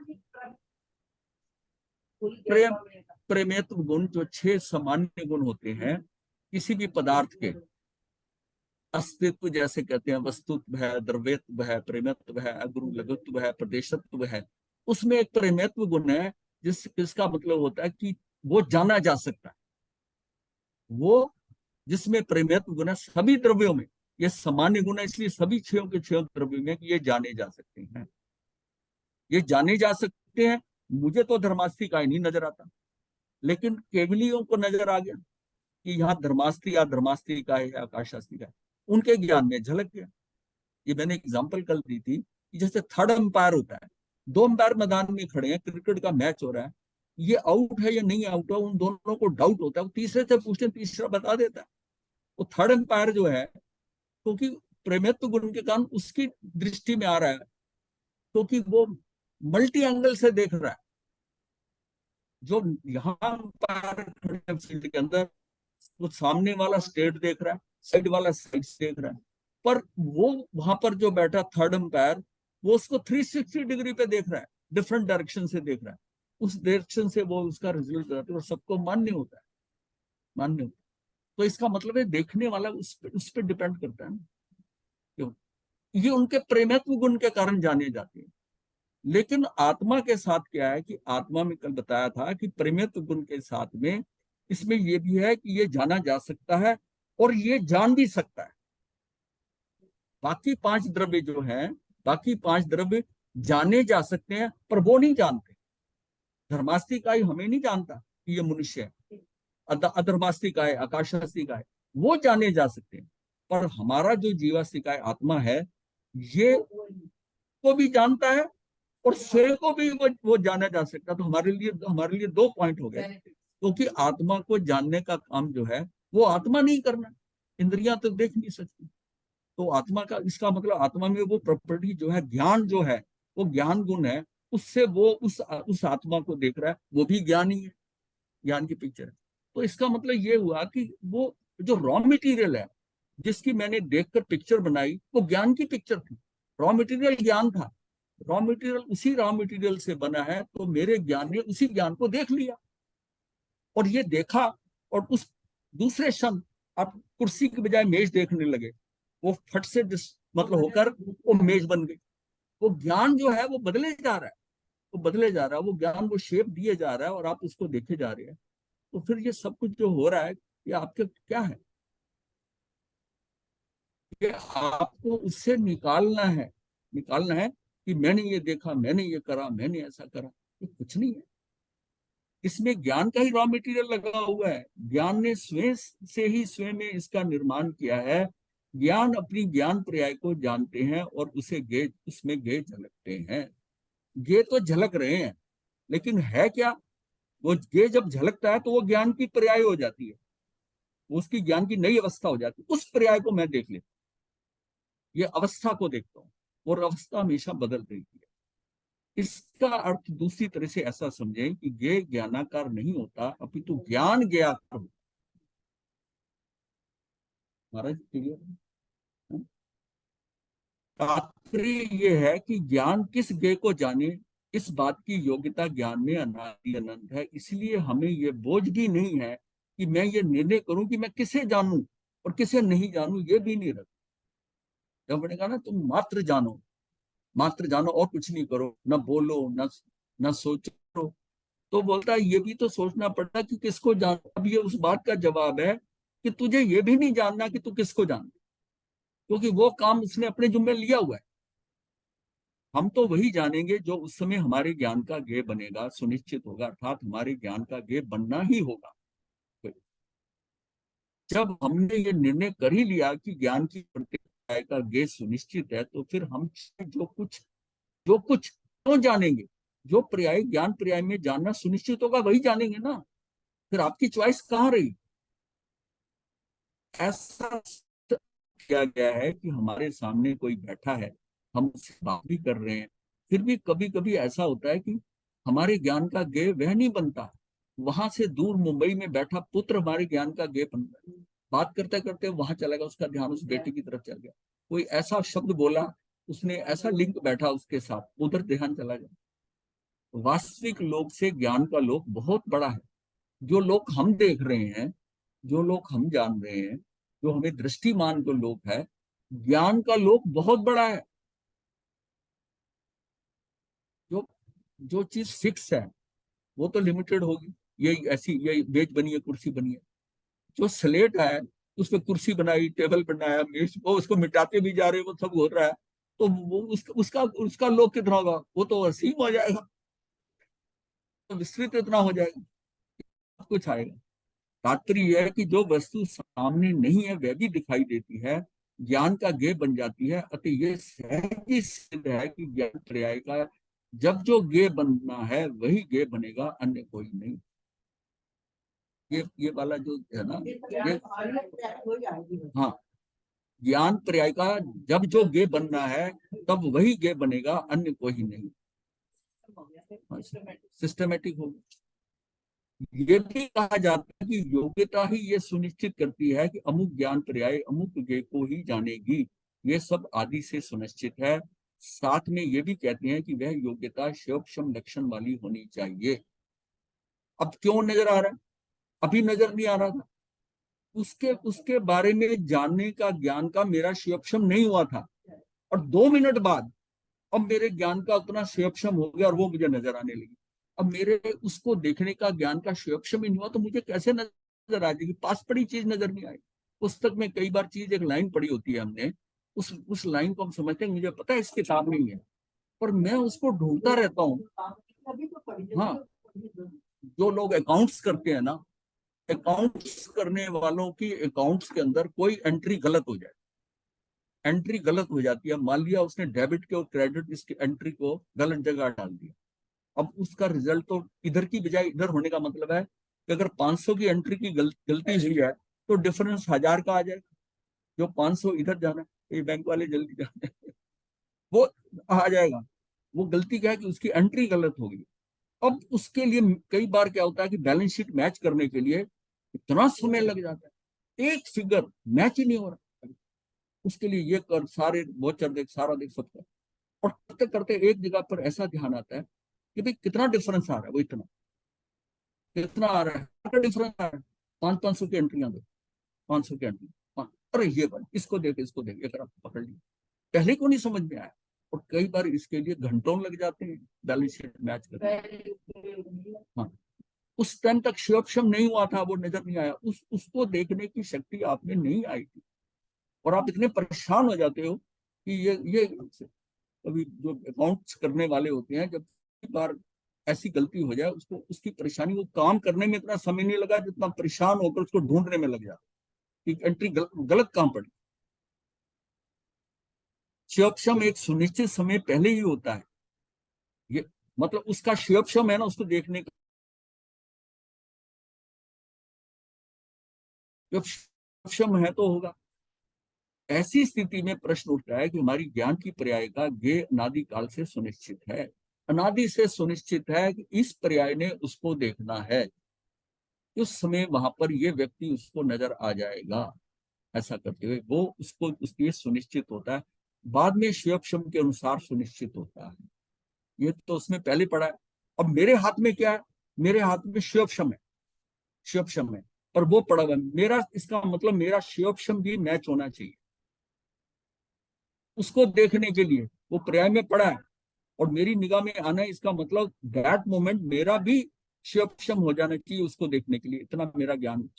प्रेम प्रेमेत्व गुण, जो 6 सामान्य गुण होते हैं किसी भी पदार्थ के, अस्तित्व जैसे कहते हैं, वस्तुत्व है, द्रव्यत्व है, प्रेमत्व है, अगुरु लघुत्व है, प्रदेशत्व है, उसमें एक प्रेमत्व गुण है जिसका मतलब होता है कि वो जाना जा सकता है। वो जिसमें प्रेमत्व गुण है सभी द्रव्यों में, ये सामान्य गुण है, इसलिए सभी 6 के 6 द्रव्यों में ये जाने जा सकते हैं, ये जाने जा सकते हैं। मुझे तो धर्मास्थी का ही नहीं नजर आता, लेकिन केवलियों को नजर आ गया कि यहाँ धर्मास्थी या धर्मास्थी का है या आकाशास्त्री का है, उनके ज्ञान में झलक गया। ये मैंने एग्जांपल कल दी थी कि जैसे थर्ड अंपायर होता है, 2 अंपायर मैदान में खड़े हैं, क्रिकेट का मैच हो रहा है, ये आउट है या नहीं आउट है, उन दोनों को डाउट होता है, वो तीसरे से पूछते, तीसरा बता देता है। वो थर्ड एम्पायर जो है, क्योंकि प्रेमित्व गुण के कारण उसकी दृष्टि में आ रहा है, क्योंकि वो मल्टी एंगल से देख रहा है। जो यहाँ एम्पायर खड़े हैं फील्ड के अंदर, वो सामने वाला स्ट्रेट देख रहा है, साइड वाला साइड देख रहा है, पर वो वहां पर जो बैठा थर्ड एम्पायर, वो उसको 360 डिग्री पे देख रहा है, डिफरेंट डायरेक्शन से देख रहा है। उस डायरेक्शन से वो उसका रिजल्ट कराते हैं और सबको मान्य होता है, मान्य होता है। तो इसका मतलब है देखने वाला उस पर डिपेंड करता है ना, क्यों? ये उनके प्रेमत्व गुण के कारण जाने जाते हैं। लेकिन आत्मा के साथ क्या है कि आत्मा में कल बताया था कि प्रेमत्व गुण के साथ में इसमें यह भी है कि ये जाना जा सकता है और ये जान भी सकता है। बाकी 5 द्रव्य जो हैं, बाकी 5 द्रव्य जाने जा सकते हैं, पर वो नहीं जानते। धर्मास्तिकाय हमें नहीं जानता कि ये मनुष्य है, अधर्मास्तिकाय, आकाशास्तिकाय वो जाने जा सकते हैं, पर हमारा जो जीवास्तिकाय आत्मा है, ये को भी जानता है और स्वयं को भी वो जाना जा सकता है। तो हमारे लिए 2 पॉइंट हो गए, क्योंकि आत्मा को जानने का काम जो है वो आत्मा नहीं करना, इंद्रियां तो देख नहीं सकती। तो आत्मा का, इसका मतलब आत्मा में वो प्रॉपर्टी जो है, ज्ञान जो है, वो ज्ञान गुण है, उससे वो उस आत्मा को देख रहा है, वो भी ज्ञान ही है, ज्ञान की पिक्चर है। तो इसका मतलब ये हुआ कि वो जो रॉ मटेरियल है, जिसकी मैंने देखकर पिक्चर बनाई, वो ज्ञान की पिक्चर थी। रॉ मटेरियल ज्ञान था, रॉ मटेरियल उसी रॉ मटेरियल से बना है, तो मेरे ज्ञान ने उसी ज्ञान को देख लिया और ये देखा, और उस दूसरे क्षण आप कुर्सी की बजाय मेज देखने लगे, वो फट से मतलब होकर वो मेज बन गई। वो ज्ञान जो है वो बदले जा रहा है, वो बदले जा रहा है, वो ज्ञान वो शेप दिए जा रहा है और आप उसको देखे जा रहे हैं। तो फिर ये सब कुछ जो हो रहा है, ये आपके क्या है, कि आपको उससे निकालना है कि मैंने ये देखा, मैंने ये करा, मैंने ऐसा करा। ये कुछ नहीं है, इसमें ज्ञान का ही रॉ मटेरियल लगा हुआ है। ज्ञान ने स्वयं से ही स्वयं में इसका निर्माण किया है। ज्ञान अपनी ज्ञान पर्याय को जानते हैं और उसे गे उसमें गे झलकते हैं। गे तो झलक रहे हैं, लेकिन है क्या? वो गे जब झलकता है तो वो ज्ञान की पर्याय हो जाती है, उसकी ज्ञान की नई अवस्था हो जाती है। उस पर्याय को मैं देख लेता हूँ, ये अवस्था को देखता हूँ, और अवस्था हमेशा बदल रही है। इसका अर्थ दूसरी तरह से ऐसा समझें कि ये ज्ञानाकार नहीं होता, अपितु ज्ञान ज्ञाकर होता। महाराज क्लियर है? तात्पर्य ये है कि ज्ञान किस ज्ञ को जाने, इस बात की योग्यता ज्ञान में अनादि अनंत है। इसलिए हमें ये बोझ भी नहीं है कि मैं ये निर्णय करूं कि मैं किसे जानूं और किसे नहीं जानूं, ये भी नहीं रखता। जब मैंने कहा ना, तुम मात्र जानो और कुछ नहीं करो, न बोलो, न सोचो, तो बोलता है ये भी तो सोचना पड़ता कि किसको जान। अब ये उस बात का जवाब है कि तुझे ये भी नहीं जानना कि तू किसको जान, क्योंकि वो काम उसने अपने जुम्मे लिया हुआ है। हम तो वही जानेंगे जो उस समय हमारे ज्ञान का ज्ञेय बनेगा, सुनिश्चित होगा, अर्थात हमारे ज्ञान का ज्ञेय बनना ही होगा। जब हमने ये निर्णय कर ही लिया कि ज्ञान की प्रतिक्रिया का ज्ञेय सुनिश्चित है, तो फिर हम जो कुछ क्यों जानेंगे? जो पर्याय ज्ञान पर्याय में जानना सुनिश्चित होगा वही जानेंगे ना। फिर आपकी चॉइस कहाँ रही? ऐसा किया गया है कि हमारे सामने कोई बैठा है, हम उससे बात भी कर रहे हैं, फिर भी कभी कभी ऐसा होता है कि हमारे ज्ञान का ज्ञेय वह नहीं बनता। वहां से दूर मुंबई में बैठा पुत्र हमारे ज्ञान का ज्ञेय बनता है। बात करते करते वहां चला गया, उसका ध्यान उस बेटे की तरफ चल गया, कोई ऐसा शब्द बोला, उसने ऐसा लिंक बैठा उसके साथ, उधर ध्यान चला गया। वास्तविक लोक से ज्ञान का लोक बहुत बड़ा है। जो लोक हम देख रहे हैं, जो लोक हम जान रहे हैं, जो हमें दृष्टिमान जो लोक है, ज्ञान का लोक बहुत बड़ा है। जो जो चीज फिक्स है वो तो लिमिटेड होगी। ये ऐसी, ये मेज बनी है, कुर्सी बनी है। जो स्लेट है, उसमें कुर्सी बनाई, टेबल बनाया, मेज, वो उसको मिटाते भी जा रहे, वो सब हो रहा है, तो वो उसका उसका लोक कितना होगा? वो तो असीम हो जाएगा, तो विस्तृत इतना हो जाएगा, कुछ आएगा। तात्पर्य यह है कि जो वस्तु सामने नहीं है वह भी दिखाई देती है, ज्ञान का ज्ञेय बन जाती है। अतः यह सहज ही सिद्ध है कि ज्ञान पर्याय का जब जो ज्ञेय बनना है वही ज्ञेय बनेगा, अन्य कोई नहीं। ये वाला जो है ना, ये हो जाएगी। हाँ, ज्ञान पर्याय का जब जो गे बनना है तब वही गे बनेगा, अन्य कोई नहीं। सिस्टमेटिक हो। ये भी कहा जाता है कि योग्यता ही ये सुनिश्चित करती है कि अमुक ज्ञान पर्याय अमुक गे को ही जानेगी। ये सब आदि से सुनिश्चित है। साथ में ये भी कहते हैं कि वह योग्यता शिवक्षम लक्षण वाली होनी चाहिए। अब क्यों नजर आ रहा है? अभी नजर नहीं आ रहा था। उसके उसके बारे में जानने का, ज्ञान का मेरा शिवक्षम नहीं हुआ था, और 2 मिनट बाद अब मेरे ज्ञान का उतना शिवक्षम हो गया और वो मुझे नजर आने लगी। अब मेरे उसको देखने का, ज्ञान का शिवक्षम ही नहीं हुआ तो मुझे कैसे नजर आ जाएगी? पास पड़ी चीज नजर नहीं आई। पुस्तक में कई बार चीज, एक लाइन पढ़ी होती है हमने, उस लाइन को हम समझते हैं मुझे पता है इस किताब में ही है, पर मैं उसको ढूंढता रहता हूँ। हाँ, जो लोग अकाउंट्स करते हैं ना, अकाउंट्स करने वालों की अकाउंट्स के अंदर कोई एंट्री गलत हो जाए, एंट्री गलत हो जाती है, मान लिया उसने डेबिट के और क्रेडिट इसकी एंट्री को गलत जगह डाल दिया, अब उसका रिजल्ट तो इधर की बजाय इधर होने का मतलब है कि अगर 500 की एंट्री की गलती हुई है तो डिफरेंस 1000 का आ जाएगा। जो 500 इधर जाना है, ये बैंक वाले जल्दी जाना है, वो आ जाएगा। वो गलती क्या है कि उसकी एंट्री गलत हो गई। अब उसके लिए कई बार क्या होता है कि बैलेंस शीट मैच करने के लिए इतना समय लग जाता है, एक फिगर मैच ही नहीं हो रहा। उसके लिए ये कर, सारे वोचर देख, सारा देख सकता है, और करते करते एक जगह पर ऐसा ध्यान आता है कि भाई कितना डिफरेंस आ रहा है, वो इतना कितना आ रहा है, डिफरेंस आ रहा है, 500 की एंट्रियां दो, 500 की एंट्री, अरे ये बन, इसको देख एक पकड़ लिया, पहले को नहीं समझ में आया। और कई बार इसके लिए घंटों लग जाते हैं बैलेंस शीट मैच करने। हाँ, उस टाइम तक शिवक्षम नहीं हुआ था, वो नजर नहीं आया, उसको देखने की शक्ति आप में नहीं आई थी, और आप इतने परेशान हो जाते हो कि ये अभी जो अकाउंट्स करने वाले होते हैं, जब बार ऐसी गलती हो जाए, उसको उसकी परेशानी, वो काम करने में इतना समय नहीं लगा जितना परेशान होकर उसको ढूंढने में लग जाता कि एंट्री गलत काम पड़ी। शिवक्षम एक सुनिश्चित समय पहले ही होता है, ये मतलब उसका शिवक्षम है ना, उसको देखने का। जब शिवक्षम है तो होगा। ऐसी स्थिति में प्रश्न उठता है कि हमारी ज्ञान की पर्याय का गे अनादि काल से सुनिश्चित है, अनादि से सुनिश्चित है कि इस पर्याय ने उसको देखना है, उस समय वहां पर ये व्यक्ति उसको नजर आ जाएगा। ऐसा करते हुए वो उसको उसके सुनिश्चित होता है, बाद में शिवक्षम के अनुसार सुनिश्चित होता है। ये तो उसमें पहले पढ़ा है। अब मेरे हाथ में क्या है? मेरे हाथ में शिवक्षम है, शिवक्षम है, और वो पड़ा हुआ है मेरा, इसका मतलब मेरा शिवक्षम भी मैच होना चाहिए उसको देखने के लिए। वो पर्याय में पड़ा है और मेरी निगाह में आना है, इसका मतलब दैट मोमेंट मेरा भी शिवक्षम हो जाना चाहिए उसको देखने के लिए, इतना मेरा ज्ञान।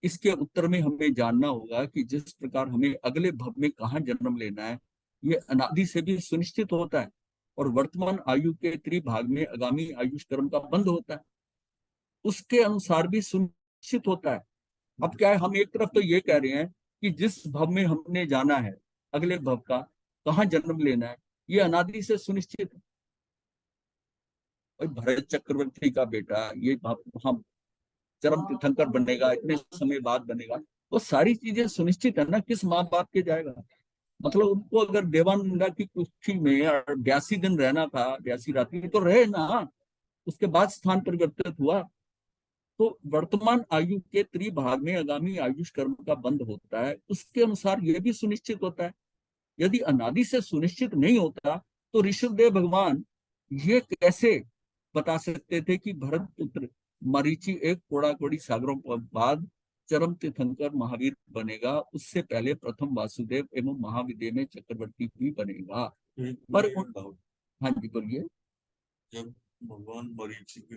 इसके उत्तर में हमें जानना होगा कि जिस प्रकार हमें अगले भव में कहाँ जन्म लेना है, ये अनादि से भी सुनिश्चित होता है, और वर्तमान आयु के त्रिभाग में आगामी आयुष कर्म का बंध होता है, उसके अनुसार भी सुनिश्चित होता है। अब क्या है, हम एक तरफ तो ये कह रहे हैं कि जिस भव में हमने जाना है, अगले भव का कहाँ जन्म लेना है, ये अनादि से सुनिश्चित है। भरत चक्रवर्ती का बेटा ये हम चरम तीर्थंकर बनेगा, इतने समय बाद बनेगा, वो सारी चीजें सुनिश्चित है ना, किस माँ बाप के जाएगा। मतलब उनको अगर देवानंदा की कुर्सी में 82 दिन रहना था, 82 रात्रि, तो रहे ना, उसके बाद स्थान परिवर्तित हुआ। तो वर्तमान आयु के त्रिभाग में आगामी आयुष कर्म का बंध होता है, उसके अनुसार यह भी सुनिश्चित होता है। यदि अनादि से सुनिश्चित नहीं होता तो ऋषभदेव भगवान ये कैसे बता सकते थे कि भरत पुत्र मरीचि एक कोड़ा कोड़ी सागरों के बाद चरम तीर्थंकर महावीर बनेगा, उससे पहले प्रथम वासुदेव एवं महाविद्य में चक्रवर्ती भी बनेगा। पर हाँ जी बोलिए। जब भगवान मरीचि के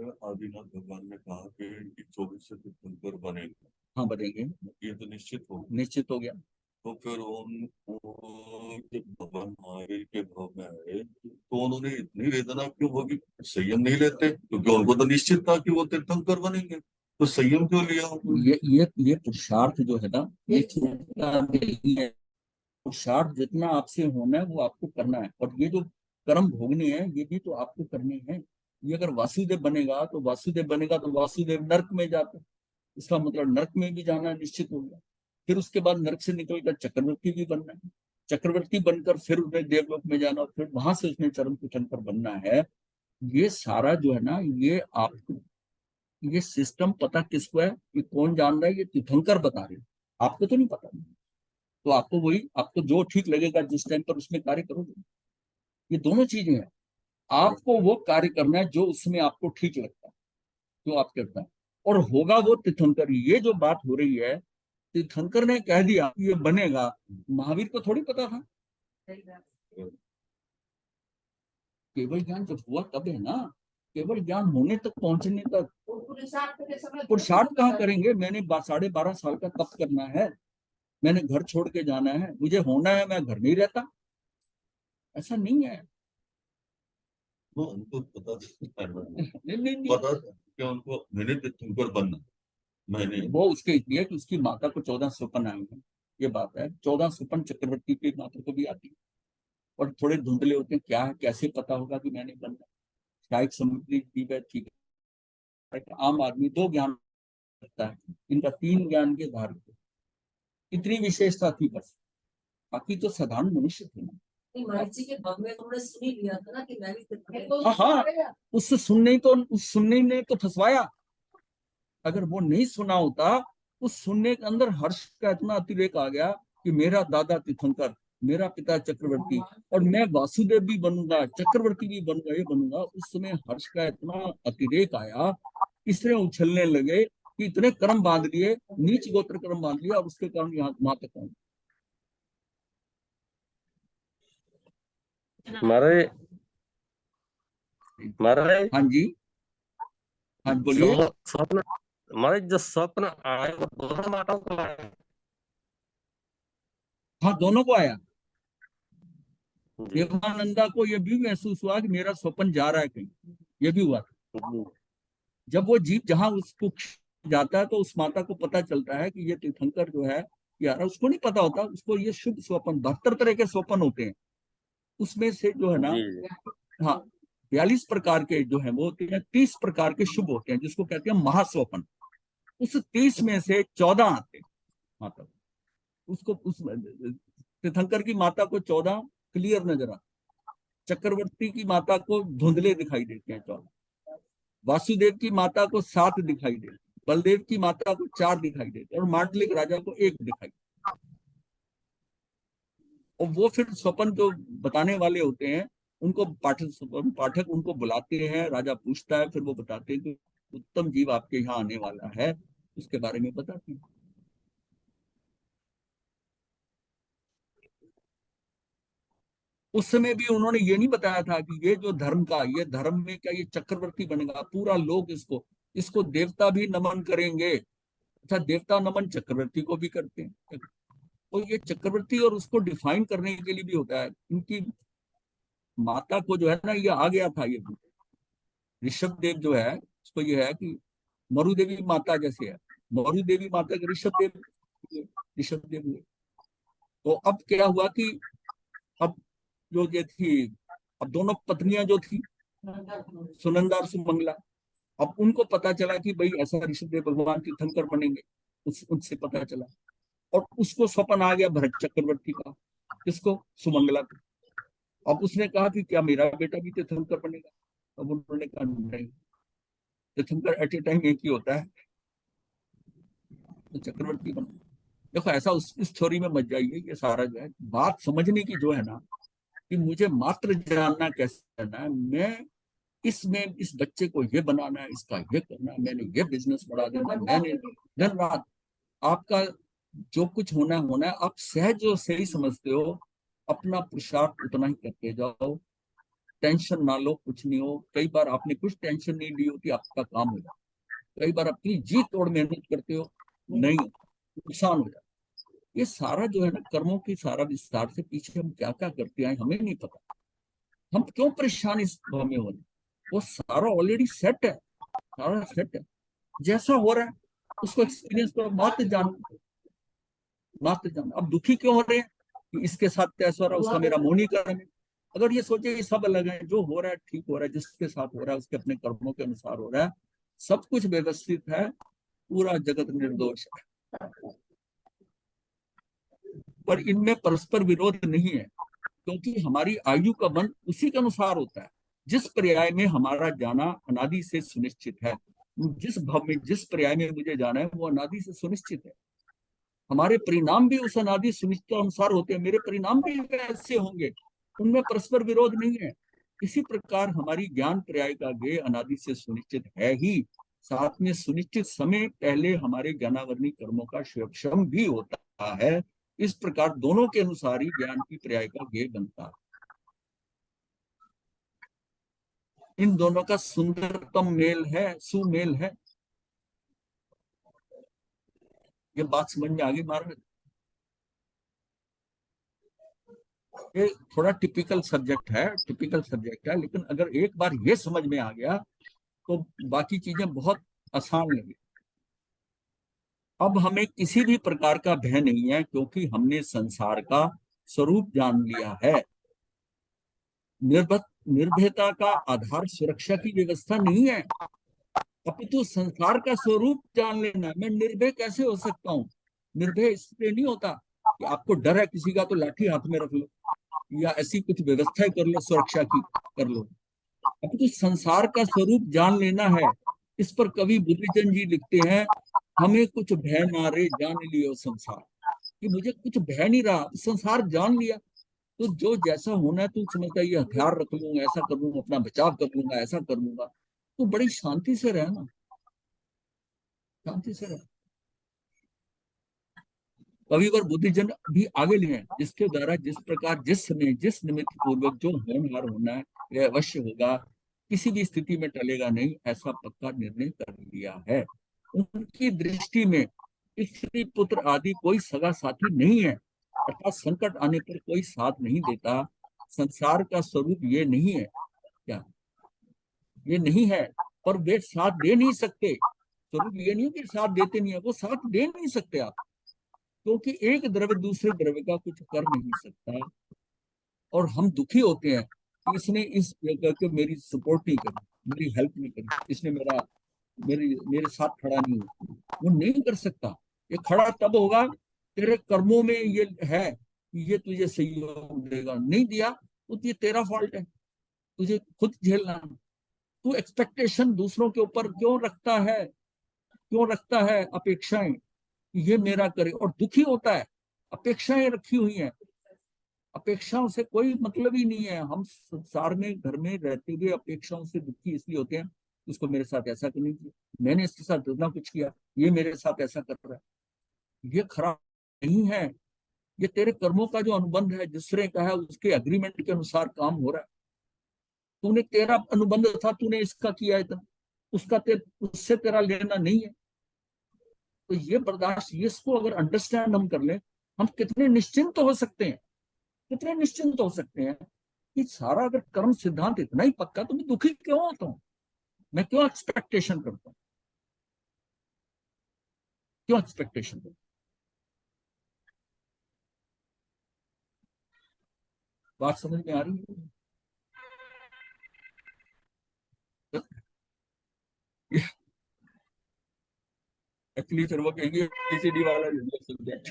आदिनाथ भगवान ने कहा कि 24 से तीर्थंकर बनेगा, हाँ बनेंगे, ये तो निश्चित हो हो गया। तो फिर जब भगवान महावीर के भाव में आए तो उन्होंने इतनी वेदना क्यों होगी? संयम नहीं लेते, क्योंकि उनको तो निश्चित था कि वो तीर्थंकर बनेंगे, तो संयम क्यों लिया? ये पुरुषार्थ जो है ना, ये छोटा नहीं है। पुरुषार्थ जितना आपसे होना है वो आपको करना है, और ये जो कर्म भोगने हैं ये भी तो आपको करने हैं। ये अगर वासुदेव बनेगा तो वासुदेव नर्क में जाता, इसका मतलब नर्क में भी जाना निश्चित हो गया। फिर उसके बाद नर्क से निकलकर चक्रवर्ती भी बनना है, चक्रवर्ती बनकर फिर उसने देवलोक में जाना और फिर वहां से उसने चरम तीर्थंकर बनना है। ये सारा जो है ना, ये आपको ये सिस्टम पता किसको है, ये कौन जान रहा है, ये तीर्थंकर बता रहे हैं, आपको तो नहीं पता। तो आपको जो ठीक लगेगा जिस टाइम पर उसमें कार्य करोगे, ये दोनों चीजें हैं। आपको वो कार्य करना है जो उसमें आपको ठीक लगता है, जो आप करता है, और होगा वो तीर्थंकर। ये जो बात हो रही है, तीर्थंकर ने कह दिया ये बनेगा, महावीर को थोड़ी पता था। केवल ज्ञान जब हुआ तब है ना, केवल ज्ञान होने तक पहुंचने तक पुरुषार्थ कहाँ करेंगे। मैंने 12.5 साल का तप करना है, मैंने घर छोड़ के जाना है, मुझे होना है, मैं घर नहीं रहता, ऐसा नहीं है। वो उनको पता था, नहीं। पता था कि उनको मैंने तीर्थंकर बनना, मैंने वो उसके इसलिए कि उसकी माता को 14 स्वपन आए हैं, ये बात है। 14 स्वपन चक्रवर्ती की माता को भी आती है, और थोड़े धुंधले होते हैं, क्या है, कैसे पता होगा कि मैंने बनना। शायद समुद्री जीव है, ठीक है, आम आदमी 2 ज्ञान रखता है, इनका 3 ज्ञान के धारक, इतनी विशेषता थी बस, बाकी तो साधारण मनुष्य थे ना। महर्षि के भव में तुमने सुन ही लिया था ना कि मैं भी हाँ, उससे सुनने ने तो फंसवाया। अगर वो नहीं सुना होता, उस सुनने के अंदर हर्ष का इतना अतिरेक आ गया कि मेरा दादा तीर्थंकर, मेरा पिता चक्रवर्ती, और मैं वासुदेव भी बनूंगा, चक्रवर्ती भी बनूंगा, ये बनूंगा। उस समय हर्ष का इतना अतिरेक आया, इसने उछलने लगे कि इतने कर्म बांध लिए, नीच गोत्र कर्म बांध लिया, और उसके कारण यहाँ वहां तक पहुंचे। हमारे हमारे हाँ जी, हाँ बोलिए। स्वप्न, हमारे जो स्वप्न आए वो दोनों माताओं को आए। हाँ, दोनों को आया। जी देवानंदा को यह भी महसूस हुआ कि मेरा स्वप्न जा रहा है कहीं, ये भी हुआ था। जी जब वो जीव जहां उसको जाता है तो उस माता को पता चलता है कि ये तीर्थंकर जो है, यार उसको नहीं पता होता, उसको ये शुभ स्वप्न, 72 तरह के स्वप्न होते हैं, उसमें से जो है ना, जी हाँ, 42 प्रकार के जो है वो होते हैं, 30 प्रकार के शुभ होते हैं, जिसको कहते हैं महास्वप्न। उस 30 में से 14 आते हैं माता, उसको उस तीर्थंकर की माता को 14 क्लियर नजर आते, चक्रवर्ती की माता को धुंधले दिखाई देते हैं 14, वासुदेव की माता को 7 दिखाई देते, बलदेव की माता को 4 दिखाई देते, और मांडलिक राजा को 1 दिखाई। और वो फिर स्वप्न जो बताने वाले होते हैं, उनको पाठक उनको बुलाते हैं, राजा पूछता है, फिर वो बताते हैं कि उत्तम जीव आपके यहाँ आने वाला है, उसके बारे में बताते हैं। उस समय भी उन्होंने ये नहीं बताया था कि ये जो धर्म का, ये धर्म में क्या ये चक्रवर्ती बनेगा, पूरा लोग इसको इसको देवता भी नमन करेंगे। अच्छा, देवता नमन चक्रवर्ती को भी करते हैं, तो ये चक्रवर्ती, और उसको डिफाइन करने के लिए भी होता है। इनकी माता को जो है ना, ये आ गया था, ये ऋषभ देव जो है, उसको ये है कि मरु देवी माता जैसे है, मरु देवी माता के ऋषभ देव हुए। तो अब क्या हुआ कि अब जो ये थी, अब दोनों पत्नियां जो थी, सुनंदा और सुमंगला, अब उनको पता चला कि भाई ऐसा ऋषभ देव भगवान तीर्थंकर बनेंगे, उनसे पता चला, और उसको स्वप्न आ गया भरत चक्रवर्ती का, किसको, सुमंगला को। अब उसने कहा कि क्या मेरा बेटा भी तीर्थंकर बनेगा। अब उन्होंने कहा नहीं, तीर्थंकर एट ए टाइम एक ही होता है, तो चक्रवर्ती बना। देखो, ऐसा इस थ्योरी में मत जाइए, ये सारा जो है बात समझने की जो है ना, कि मुझे मात्र जानना कैसे करना है, मैं इसमें इस बच्चे को ये बनाना है, इसका ये करना है, मैंने ये बिजनेस बढ़ा देना, मैंने दिन रात, आपका जो कुछ होना होना है, आप सहज जो सही समझते हो, अपना पुरुषार्थ उतना ही करते जाओ, टेंशन ना लो, कुछ नहीं हो। कई बार आपने कुछ टेंशन नहीं ली होती, आपका काम हो जाता, कई बार अपनी जी तोड़ मेहनत करते हो, नहीं, नुकसान हो जाता। ये सारा जो है ना, कर्मों की सारा विस्तार से पीछे हम क्या क्या करते हैं हमें नहीं पता, हम क्यों परेशान इस भाव में हो रहे, वो सारा ऑलरेडी सेट है, सारा सेट है, जैसा हो रहा है उसको एक्सपीरियंस करो, मात्र जान। अब दुखी क्यों हो रहे हैं कि इसके साथ कैसा हो रहा है, उसका मेरा मोह नहीं कर रहा है, अगर ये सोचे कि सब अलग है, जो हो रहा है ठीक हो रहा है, जिसके साथ हो रहा है उसके अपने कर्मों के अनुसार हो रहा है, सब कुछ व्यवस्थित है, पूरा जगत निर्दोष है, पर इनमें परस्पर विरोध नहीं है, क्योंकि हमारी आयु का बंध उसी के अनुसार होता है। जिस पर्याय में हमारा जाना अनादि से सुनिश्चित है, जिस भव में जिस पर्याय में मुझे जाना है वो अनादि से सुनिश्चित है। हमारे परिणाम भी उस अनादि सुनिश्चित अनुसार होते हैं, मेरे परिणाम भी वैसे होंगे, उनमें परस्पर विरोध नहीं है। इसी प्रकार हमारी ज्ञान पर्याय का ज्ञेय अनादि से सुनिश्चित है ही, साथ में सुनिश्चित समय पहले हमारे ज्ञानावरणी कर्मों का श्रम भी होता है। इस प्रकार दोनों के अनुसार ही ज्ञान की पर्याय का ज्ञेय बनता है। इन दोनों का सुंदरतम मेल है, सुमेल है। ये बात समझ में आ गई महाराज? ये थोड़ा टिपिकल सब्जेक्ट है, लेकिन अगर एक बार ये समझ में आ गया तो बाकी चीजें बहुत आसान लगी। अब हमें किसी भी प्रकार का भय नहीं है, क्योंकि हमने संसार का स्वरूप जान लिया है। निर्भयता का आधार सुरक्षा की व्यवस्था नहीं है, अपितु संसार का स्वरूप जान लेना। मैं निर्भय कैसे हो सकता हूँ? निर्भय इसलिए नहीं होता कि आपको डर है किसी का तो लाठी हाथ में रख लो, या ऐसी कुछ व्यवस्था कर लो, सुरक्षा की कर लो। अपितु संसार का स्वरूप जान लेना है। इस पर कवि बुद्धिचंद जी लिखते हैं, हमें कुछ भय ना रे जान लियो संसार, कि मुझे कुछ भय नहीं रहा, संसार जान लिया। तो जो जैसा होना है तू समझता है, ये हथियार रख लूंगा, ऐसा कर लूंगा, अपना बचाव कर लूंगा, ऐसा कर लूंगा, तो बड़ी शांति से रहना, शांति से रह। कविवर बुद्धिजन भी आगे लिए हैं, जिसके द्वारा जिस प्रकार जिस समय जिस निमित्त पूर्वक जो होनहार होना है वह अवश्य होगा, किसी भी स्थिति में टलेगा नहीं, ऐसा पक्का निर्णय कर लिया है। उनकी दृष्टि में स्त्री पुत्र आदि कोई सगा साथी नहीं है, अर्थात संकट आने पर कोई साथ नहीं देता। संसार का स्वरूप ये नहीं है, क्या ये नहीं है, पर वे साथ दे नहीं सकते। स्वरूप ये नहीं है कि साथ देते नहीं है, वो साथ दे नहीं सकते आप, क्योंकि एक द्रव्य दूसरे द्रव्य का कुछ कर नहीं सकता। और हम दुखी होते हैं कि इसने इस करके मेरी सपोर्ट नहीं करी, मेरी हेल्प नहीं करी, इसने मेरे साथ खड़ा नहीं हुआ। वो नहीं कर सकता। ये खड़ा तब होगा तेरे कर्मों में ये है कि ये तुझे सहयोग देगा, नहीं दिया तो ये तेरा फॉल्ट है, तुझे खुद झेलना। तू एक्सपेक्टेशन दूसरों के ऊपर क्यों रखता है, क्यों रखता है अपेक्षाएं, ये मेरा करे, और दुखी होता है। अपेक्षाएं रखी हुई हैं, अपेक्षाओं से कोई मतलब ही नहीं है। हम संसार में घर में रहते हुए अपेक्षाओं से दुखी इसलिए होते हैं, उसको मेरे साथ ऐसा करनी चाहिए, मैंने इसके साथ इतना कुछ किया, ये मेरे साथ ऐसा कर रहा है। ये खराब नहीं है, ये तेरे कर्मों का जो अनुबंध है, जिसने कहा है उसके एग्रीमेंट के अनुसार काम हो रहा है। तूने, तेरा अनुबंध था, तूने इसका किया इतना, उससे तेरा लेना नहीं है। तो ये बर्दाश्त, ये इसको अगर अंडरस्टैंड हम कर लें, हम कितने निश्चिंत हो सकते हैं, कितने निश्चिंत हो सकते हैं कि सारा अगर कर्म सिद्धांत इतना ही पक्का, तो मैं दुखी क्यों होता हूँ? मैं क्यों एक्सपेक्टेशन करता हूँ? क्यों एक्सपेक्टेशन करता हूँ? बात समझ में आ रही है? एक्चुअली फिर वो कहेंगे पीसीडी वाला सब्जेक्ट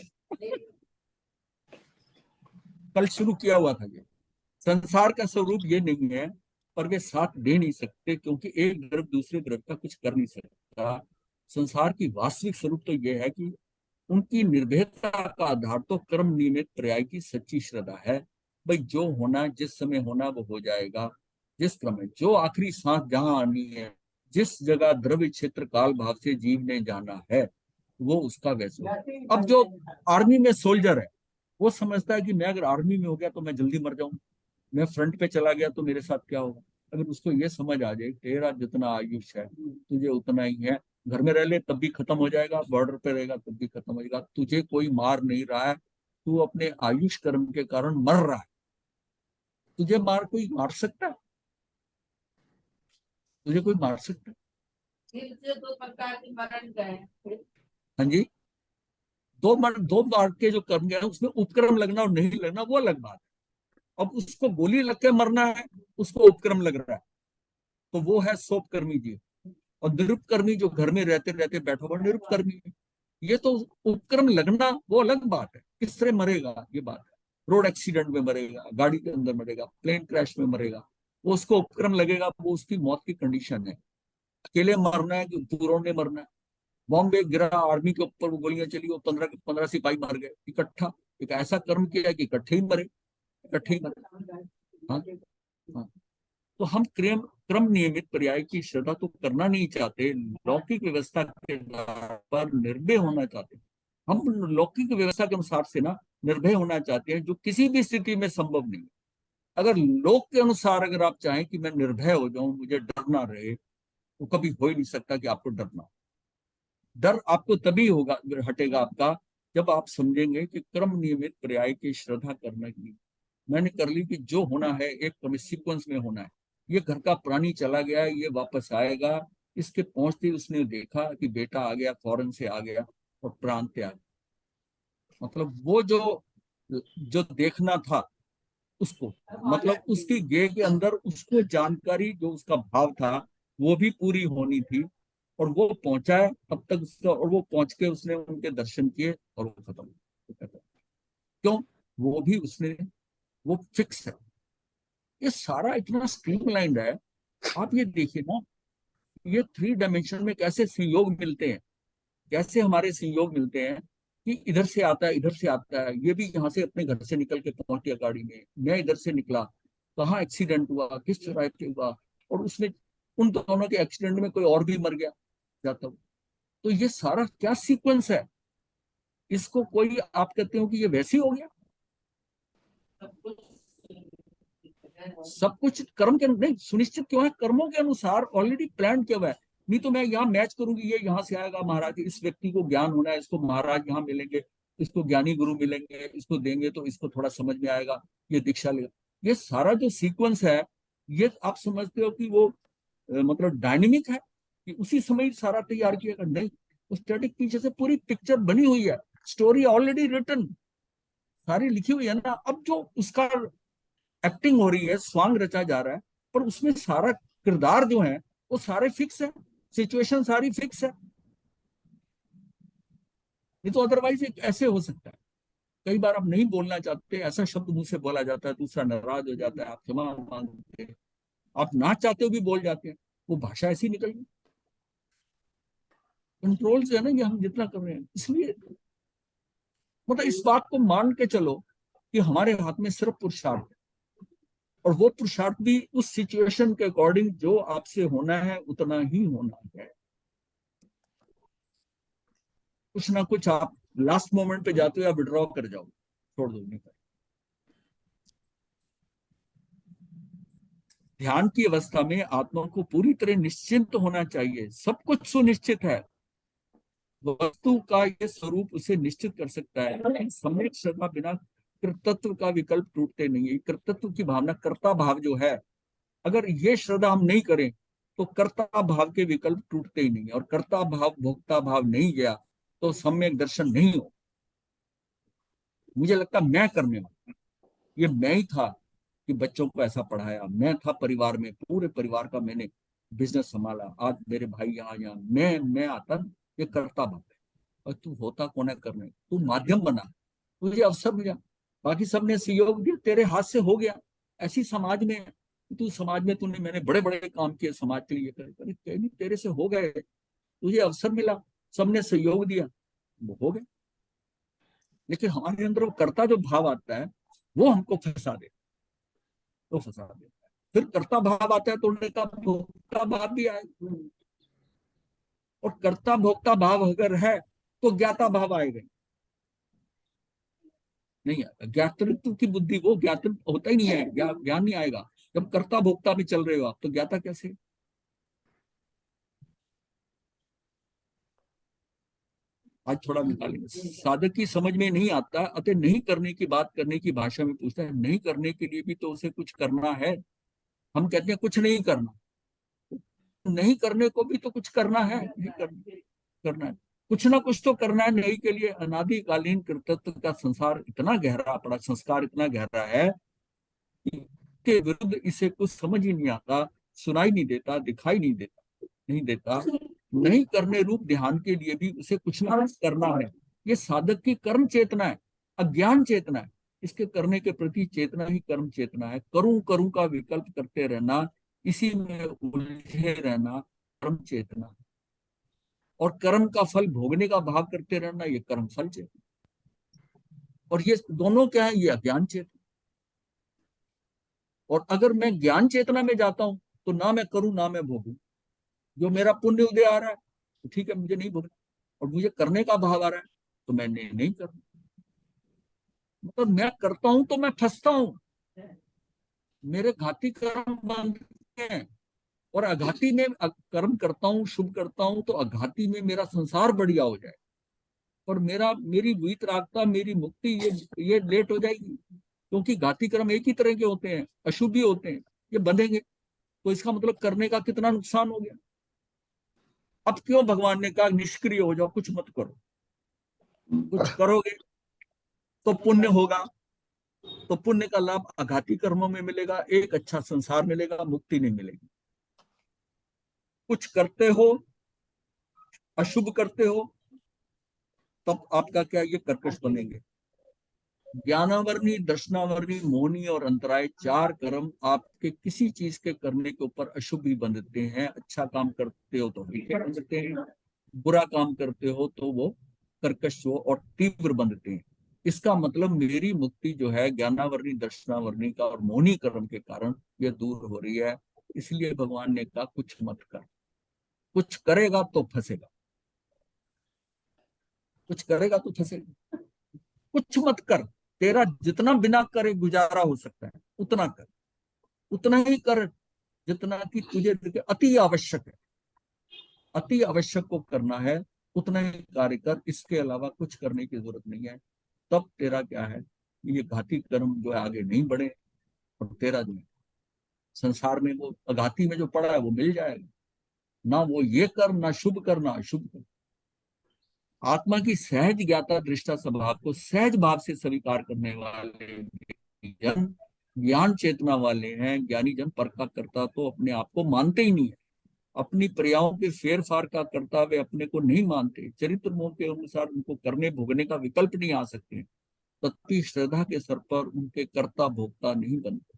कल शुरू किया हुआ था। ये संसार का स्वरूप ये नहीं है, पर वे साथ दे नहीं सकते, क्योंकि एक द्रव्य दूसरे द्रव्य का कुछ कर नहीं सकता। संसार की वास्तविक स्वरूप तो यह है कि उनकी निर्भयता का आधार तो कर्म नियमित पर्याय की सच्ची श्रद्धा है। भाई जो होना, जिस समय होना वो हो जाएगा, जिस क्रम में जो आखिरी सांस जहां आनी है, जिस जगह द्रव्य क्षेत्र काल भाव से जीव ने जाना है, वो उसका वैसा। अब जो आर्मी में सोल्जर है, वो समझता है कि मैं अगर आर्मी में हो गया तो मैं जल्दी मर जाऊं, मैं फ्रंट पे चला गया तो मेरे साथ क्या होगा। अगर उसको ये समझ आ जाए तेरा जितना आयुष है तुझे उतना ही है, घर में रह ले तब भी खत्म हो जाएगा, बॉर्डर पे रहेगा तब भी खत्म हो जाएगा, तुझे कोई मार नहीं रहा है, तू अपने आयुष कर्म के कारण मर रहा है। तुझे कोई मार सकता है? तुझे कोई मार सकता है? फिर से दो प्रकार के मरण गए। हाँ जी, दो बार के जो कर्म गए उसमें उपक्रम लगना और नहीं लगना वो अलग बात है। अब उसको गोली लग के मरना है, उसको उपक्रम लग रहा है, तो वो है सोपकर्मी जी। और निरुपकर्मी जो घर में रहते रहते बैठा हुआ निरुपकर्मी है। ये तो उपक्रम लगना वो अलग बात है, किस तरह मरेगा ये बात है। रोड एक्सीडेंट में मरेगा, गाड़ी के अंदर मरेगा, प्लेन क्रैश में मरेगा, वो उसको उपक्रम लगेगा, वो उसकी मौत की कंडीशन है। अकेले मरना है कि पूरों ने मरना है। बॉम्बे गिरा, आर्मी के ऊपर वो गोलियां चली, वो 15 सिपाही मर गए इकट्ठा। एक ऐसा कर्म किया कि इकट्ठे ही मरे, इकट्ठे ही मरे। हाँ, हाँ। तो हम क्रम क्रम नियमित पर्याय की श्रद्धा तो करना नहीं चाहते, लौकिक व्यवस्था के आधार पर निर्भय होना चाहते हैं। हम लौकिक व्यवस्था के अनुसार से ना निर्भय होना चाहते हैं, जो किसी भी स्थिति में संभव नहीं है। अगर लोक के अनुसार अगर आप चाहें कि मैं निर्भय हो जाऊं, मुझे डर ना रहे, तो कभी हो ही नहीं सकता कि आपको डरना हो। डर आपको तभी होगा, हटेगा आपका, जब आप समझेंगे कि क्रम नियमित पर्याय की श्रद्धा करने की मैंने कर ली, कि जो होना है एक क्रमिक सीक्वेंस में होना है। ये घर का प्राणी चला गया, ये वापस आएगा। इसके पहुंचते उसने देखा कि बेटा आ गया, फौरन से आ गया और प्राण त्याग। मतलब वो जो जो देखना था उसको, मतलब उसकी गे के अंदर उसको जानकारी, जो उसका भाव था वो भी पूरी होनी थी। और वो पहुंचा है तब तक उसका, और वो पहुंच के उसने उनके दर्शन किए और वो खत्म। क्यों? वो भी उसने, वो फिक्स है। ये सारा इतना स्ट्रीमलाइंड है। आप ये देखिए ना, ये 3 डायमेंशन में कैसे संयोग मिलते हैं, कैसे हमारे संयोग मिलते हैं कि इधर से आता है, इधर से आता है। ये भी यहाँ से अपने घर से निकल के पहुंच गया गाड़ी में, मैं इधर से निकला, कहाँ एक्सीडेंट हुआ, किस चौराहे पे हुआ, और उसमें उन दोनों के एक्सीडेंट में कोई और भी मर गया जाता हुआ। तो ये सारा क्या सीक्वेंस है? इसको कोई आप कहते हो कि ये वैसे ही हो गया? सब कुछ कर्म के नहीं सुनिश्चित क्यों है? कर्मों के अनुसार ऑलरेडी प्लान किया हुआ है। नहीं तो मैं यहाँ मैच करूंगी, ये यहाँ से आएगा महाराज, इस व्यक्ति को ज्ञान होना है, इसको महाराज यहाँ मिलेंगे, इसको ज्ञानी गुरु मिलेंगे, इसको देंगे तो इसको थोड़ा समझ में आएगा, ये दीक्षा लेगा। ये सारा जो सीक्वेंस है, ये आप समझते हो कि वो मतलब डायनेमिक है कि उसी समय सारा तैयार किया? नहीं, उस स्टैटिक पीछे से पूरी पिक्चर बनी हुई है, स्टोरी ऑलरेडी रिटन, सारी लिखी हुई है ना। अब जो उसका एक्टिंग हो रही है, स्वांग रचा जा रहा है, पर उसमें सारा किरदार जो है वो सारे फिक्स है, सिचुएशन सारी फिक्स है। नहीं तो अदरवाइज ऐसे हो सकता है। कई बार आप नहीं बोलना चाहते, ऐसा शब्द मुंह से बोला जाता है, दूसरा नाराज हो जाता है, आप क्षमा मांगते हैं, आप ना चाहते हो भी बोल जाते हैं, वो भाषा ऐसी निकल गई। कंट्रोल जो है ना, ये हम जितना कर रहे हैं, इसलिए मतलब इस बात को मान के चलो कि हमारे हाथ में सिर्फ पुरुषार्थ है, और वो पुरुषार्थ भी उस सिचुएशन के अकॉर्डिंग जो आपसे होना है उतना ही होना है। कुछ ना कुछ आप लास्ट मोमेंट पे जाते हो या विड्रॉ कर जाओ, छोड़ दो, नहीं कर। ध्यान की अवस्था में आत्मा को पूरी तरह निश्चिंत होना चाहिए, सब कुछ सुनिश्चित है। वस्तु का ये स्वरूप उसे निश्चित कर सकता है, लेकिन सम्यक श्रद्धा बिना कृतत्व का विकल्प टूटते नहीं है। कृतत्व की भावना, कर्ता भाव जो है, अगर ये श्रद्धा हम नहीं करें तो कर्ता भाव के विकल्प टूटते ही नहीं, और कर्ता भाव भोक्ता भाव नहीं गया तो सम्यक दर्शन नहीं हो। मुझे लगता मैं करने वाला, ये मैं ही था कि बच्चों को ऐसा पढ़ाया, मैं था परिवार में, पूरे परिवार का मैंने बिजनेस संभाला, आज मेरे भाई यहाँ यहाँ, मैं आता, ये कर्ता भाव है। और तू होता कौन है करने, तू माध्यम बना, तुझे अवसर मिला, बाकी सबने सहयोग दिया, तेरे हाथ से हो गया। ऐसी समाज में तू, समाज में तूने, मैंने बड़े बड़े काम किए समाज के लिए, करे नहीं, तेरे से हो गए, तुझे अवसर मिला, सबने सहयोग दिया, वो हो गए। लेकिन हमारे अंदर वो कर्ता जो भाव आता है, वो हमको फंसा दे, तो फंसा देता है। फिर कर्ता भाव आता है तो उन्होंने कहा भोक्ता भाव भी आए, और कर्ता भोक्ता भाव अगर है तो ज्ञाता भाव आएगा नहीं? आएगा ज्ञातृत्व की बुद्धि, वो ज्ञातृत्व होता ही नहीं है, ज्ञान नहीं आएगा जब कर्ता भोक्ता भी चल रहे हो आप, तो ज्ञाता कैसे? आज थोड़ा निकालेंगे। साधक की समझ में नहीं आता, अतः नहीं करने की बात करने की भाषा में पूछता है। नहीं करने के लिए भी तो उसे कुछ करना है। हम कहते हैं कुछ नहीं करना, नहीं करने को भी तो कुछ करना है, नहीं करना है, कुछ ना कुछ तो करना है नहीं के लिए। अनादिकालीन कृतत्व का संसार इतना गहरा पड़ा, संस्कार इतना गहरा है के विरुद्ध इसे कुछ समझ ही नहीं आता, सुनाई नहीं देता, दिखाई नहीं देता। नहीं करने रूप ध्यान के लिए भी उसे कुछ ना कुछ करना है। ये साधक की कर्म चेतना है, अज्ञान चेतना है। इसके करने के प्रति चेतना ही कर्म चेतना है। करूं करूं का विकल्प करते रहना, इसी में उलझे रहना कर्म चेतना। और कर्म का फल भोगने का भाव करते रहना, ये कर्म फल चेतना। और ये दोनों क्या है? ये अज्ञान चेतना। और अगर मैं ज्ञान चेतना में जाता हूं तो ना मैं करूं ना मैं भोगूं। जो मेरा पुण्य उदय आ रहा है तो ठीक है, मुझे नहीं भोगना। और मुझे करने का भाव आ रहा है तो मैं नहीं करना। मतलब मैं करता हूं तो मैं फंसता हूं, मेरे घाती कर्म बनते हैं। और अघाती में कर्म करता हूं, शुभ करता हूं, तो अघाती में मेरा संसार बढ़िया हो जाए और मेरी वीतरागता, मेरी मुक्ति ये लेट हो जाएगी। क्योंकि घाती कर्म एक ही तरह के होते हैं, अशुभ भी होते हैं, ये बंधेंगे। तो इसका मतलब करने का कितना नुकसान हो गया। अब क्यों भगवान ने कहा निष्क्रिय हो जाओ, कुछ मत करो। कुछ करोगे तो पुण्य होगा, तो पुण्य का लाभ आघाती कर्मों में मिलेगा, एक अच्छा संसार मिलेगा, मुक्ति नहीं मिलेगी। कुछ करते हो, अशुभ करते हो, तब आपका क्या, ये कर्कश बनेंगे। ज्ञानावरणी, दर्शनावरणी, मोहनी और अंतराय, चार कर्म आपके किसी चीज के करने के ऊपर अशुभ भी बंधते हैं। अच्छा काम करते हो तो हल्के बंधते हैं, बुरा काम करते हो तो वो कर्कश हो और तीव्र बंधते हैं। इसका मतलब मेरी मुक्ति जो है ज्ञानावरणी, दर्शनावरणी का और मोहनी कर्म के कारण ये दूर हो रही है। इसलिए भगवान ने कहा कुछ मत कर। कुछ करेगा तो फंसेगा, कुछ करेगा तो फंसेगा। कुछ मत कर। तेरा जितना बिना करे गुजारा हो सकता है उतना कर, उतना ही कर जितना कि तुझे अति आवश्यक है। अति आवश्यक को करना है, उतना ही कार्य कर, इसके अलावा कुछ करने की जरूरत नहीं है। तब तेरा क्या है, ये घाती कर्म जो है आगे नहीं बढ़े और तेरा जो है संसार में वो अघाती में जो पड़ा है वो मिल जाएगा। ना वो ये कर, ना शुभ कर, ना अशुभ कर। आत्मा की सहज ज्ञाता दृष्टा स्वभाव को सहज भाव से स्वीकार करने वाले जन ज्ञान चेतना वाले हैं। ज्ञानी जन पर का करता तो अपने आप को मानते ही नहीं है। अपनी क्रियाओं के फेर फार का करता वे अपने को नहीं मानते। चरित्र मोह के अनुसार उनको करने भोगने का विकल्प नहीं आ सकते। तत्की श्रद्धा के सर पर उनके कर्ता भोक्ता नहीं बनते।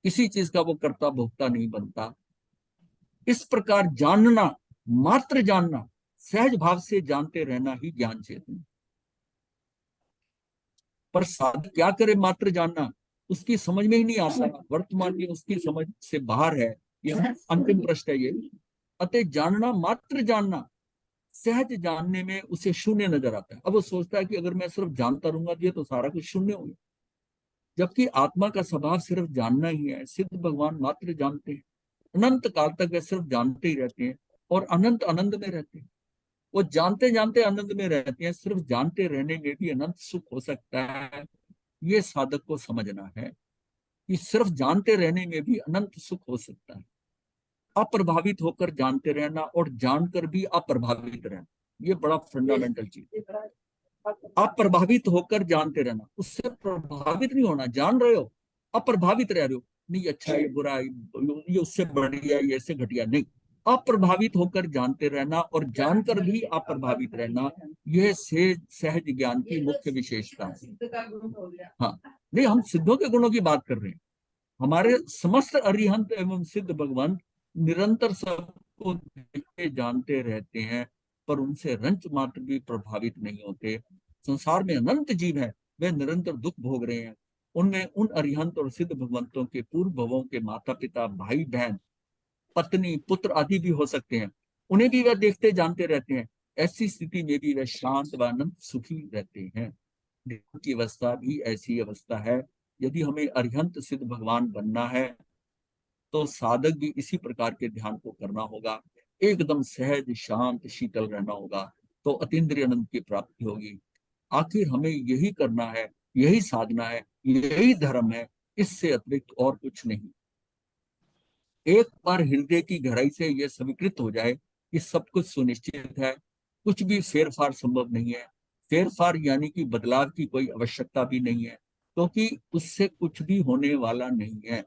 किसी चीज का वो कर्ता भोक्ता नहीं बनता। इस प्रकार जानना, मात्र जानना, सहज भाव से जानते रहना ही ज्ञान चेतना। पर साधक क्या करे, मात्र जानना उसकी समझ में ही नहीं आता। वर्तमान में उसकी समझ से बाहर है। यह अंतिम प्रश्न है ये। अतः जानना, मात्र जानना, सहज जानने में उसे शून्य नजर आता है। अब वो सोचता है कि अगर मैं सिर्फ जानता रहूंगा ये तो सारा कुछ शून्य हो गया। जबकि आत्मा का स्वभाव सिर्फ जानना ही है। सिद्ध भगवान मात्र जानते हैं। अनंत काल तक वे सिर्फ जानते ही रहते हैं और अनंत आनंद में रहते हैं। वो जानते जानते आनंद में रहते हैं। सिर्फ जानते रहने में भी अनंत सुख हो सकता है। ये साधक को समझना है कि सिर्फ जानते रहने में भी अनंत सुख हो सकता है। अप्रभावित होकर जानते रहना और जानकर भी अप्रभावित रहना, ये बड़ा फंडामेंटल चीज। अप्रभावित होकर जानते रहना, उससे प्रभावित नहीं होना। जान रहे हो, अप्रभावित रह रहे हो, नहीं अच्छा ये बुरा है, ये उससे बढ़िया, ये इससे घटिया, नहीं। अप्रभावित होकर जानते रहना और जानकर भी अप्रभावित रहना, यह सहज ज्ञान की मुख्य विशेषता है। सिद्ध का गुण हो गया। हाँ, नहीं, हम सिद्धों के गुणों की बात कर रहे हैं। हमारे समस्त अरिहंत एवं सिद्ध भगवान निरंतर सबको देखते जानते रहते हैं, पर उनसे रंच मात्र भी प्रभावित नहीं होते। संसार में अनंत जीव है, वे निरंतर दुख भोग रहे हैं। उनमें उन अरिहंत और सिद्ध भगवंतों के पूर्व भवों के माता पिता, भाई बहन, पत्नी, पुत्र आदि भी हो सकते हैं। उन्हें भी वे देखते जानते रहते हैं। ऐसी स्थिति में भी वे शांत व अनंत सुखी रहते हैं। ध्यान की अवस्था भी ऐसी अवस्था है। यदि हमें अरिहंत सिद्ध भगवान बनना है तो साधक भी इसी प्रकार के ध्यान को करना होगा। एकदम सहज, शांत, शीतल रहना होगा, तो अतीन्द्रिय आनंद की प्राप्ति होगी। आखिर हमें यही करना है, यही साधना है, यही धर्म है, इससे अतिरिक्त और कुछ नहीं। एक बार हृदय की गहराई से यह स्वीकृत हो जाए कि सब कुछ सुनिश्चित है, कुछ भी फेरफार संभव नहीं है। फेरफार यानी कि बदलाव की कोई आवश्यकता भी नहीं है, क्योंकि उससे कुछ भी होने वाला नहीं है।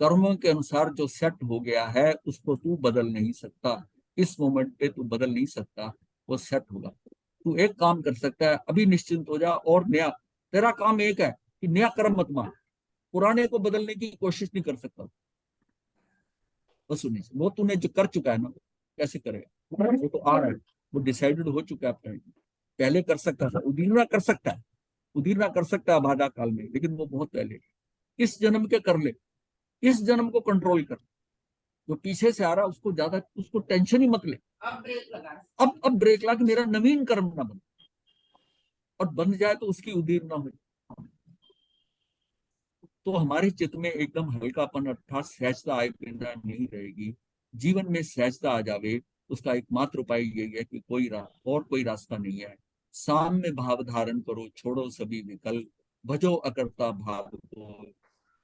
कर्मों के अनुसार जो सेट हो गया है उसको तू बदल नहीं सकता, इस मोमेंट पे तू बदल नहीं सकता, वो सेट होगा। तू एक काम कर सकता है, अभी निश्चिंत हो जा और नया, तेरा काम एक है कि नया कर्म मत मान, पुराने को बदलने की कोशिश नहीं कर सकता। बस सुनिए, वो तूने जो कर चुका है ना, कैसे करेगा, वो तो आ रहा है, वो डिसाइडेड हो चुका है अपने। पहले कर सकता था, उदीरना कर सकता है, उदीरना कर सकता है बाधा काल में, लेकिन वो बहुत पहले। इस जन्म के कर ले, इस जन्म को कंट्रोल कर। जो पीछे से आ रहा है उसको ज्यादा, उसको टेंशन ही मत ले। अब ब्रेक लगा। अब ब्रेक ला के मेरा नवीन कर्म ना बन, और बन जाए तो उसकी उदीर ना हो। तो हमारे चित्त में एकदम हल्कापन अर्थात सहजता आए बिना नहीं रहेगी। जीवन में सहजता आ जावे, उसका एकमात्र उपाय यही है कि कोई रास्ता नहीं है। साम्य भाव धारण करो, छोड़ो सभी विकल्प, भजो अकर्ता भाव को,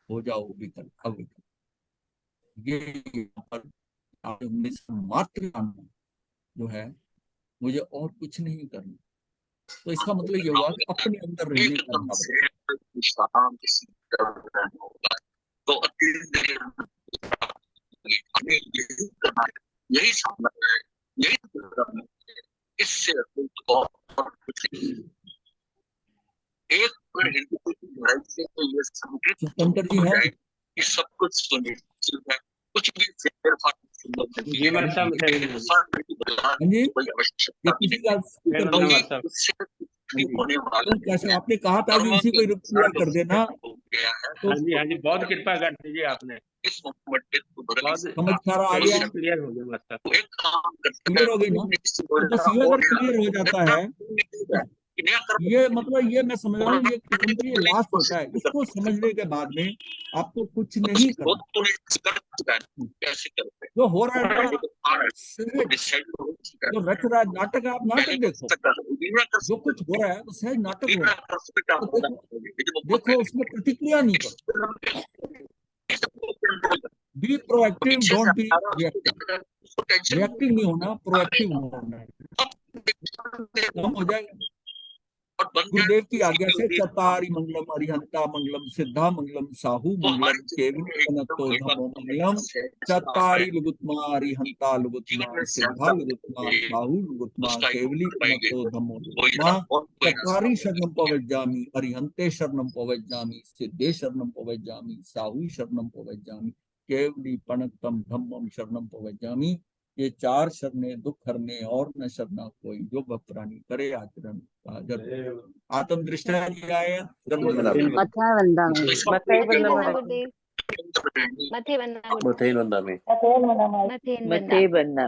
हो जाओ विकल्प अविकल्प। ये यहाँ पर हमने मात्र जानना जो है, मुझे और कुछ नहीं करना। तो इसका मतलब ये हुआ कि अपने अंदर रहने का भाव। तो यही सामना है, यही इससे और कुछ नहीं। एक हिंदू से ये शंकर जी है कि सब कुछ सुनिश्चित है, कुछ भी फेरफार जी मैं सब हाँ जी, ये किसी का होने वाला तो कैसे आपने कहा था कि इसी को पूरा कर देना, तो हाँ जी बहुत कृपा कर दीजिए आपने, इस मोमेंट बहुत समझ सारा आ गया, क्लियर हो गया मतलब। एक काम क्लियर हो गई ना। तो बस ये अगर क्लियर हो जाता है, ये मतलब ये मैं समझ रहा हूँ, ये समझिए लास्ट होता है। इसको समझने के बाद में आपको कुछ नहीं करना, जो हो रहा है ना सहज, जो रच रहा है नाटक है, आप नाटक देखो, जो कुछ हो रहा है वो सहज नाटक हो रहा है, तो देखो उसमें प्रतिक्रिया नहीं करो। Be proactive, don't be reactive. Reactive नहीं होना, प्रोएक्टिव होना है, काम हो जाएगा। गुरुदेव की आज्ञा से चतारी मंगलम अरिहंता मंगलम सिद्धा मंगलम साहू मंगलम केवल तो धमो मंगलम, चतारी लुगुत्मा अरिहंता लुगुत्मा सिद्धा लुगुत्मा साहू लुगुत्मा केवली तो धमो लुगुत्मा, चतारी शरणम पवज्जामि अरिहंते शरणम पवज्जामि सिद्धे शरणम पवज्जामि साहू शरणम पवज्जामि केवली पणक्तम धम्मम शरणम पवज्जामि। ये 4 शरणे दुख हरने और न शरणा कोई, जो भक्तरानी करे आचरण आत्म दृष्टा आए मथे बंदा में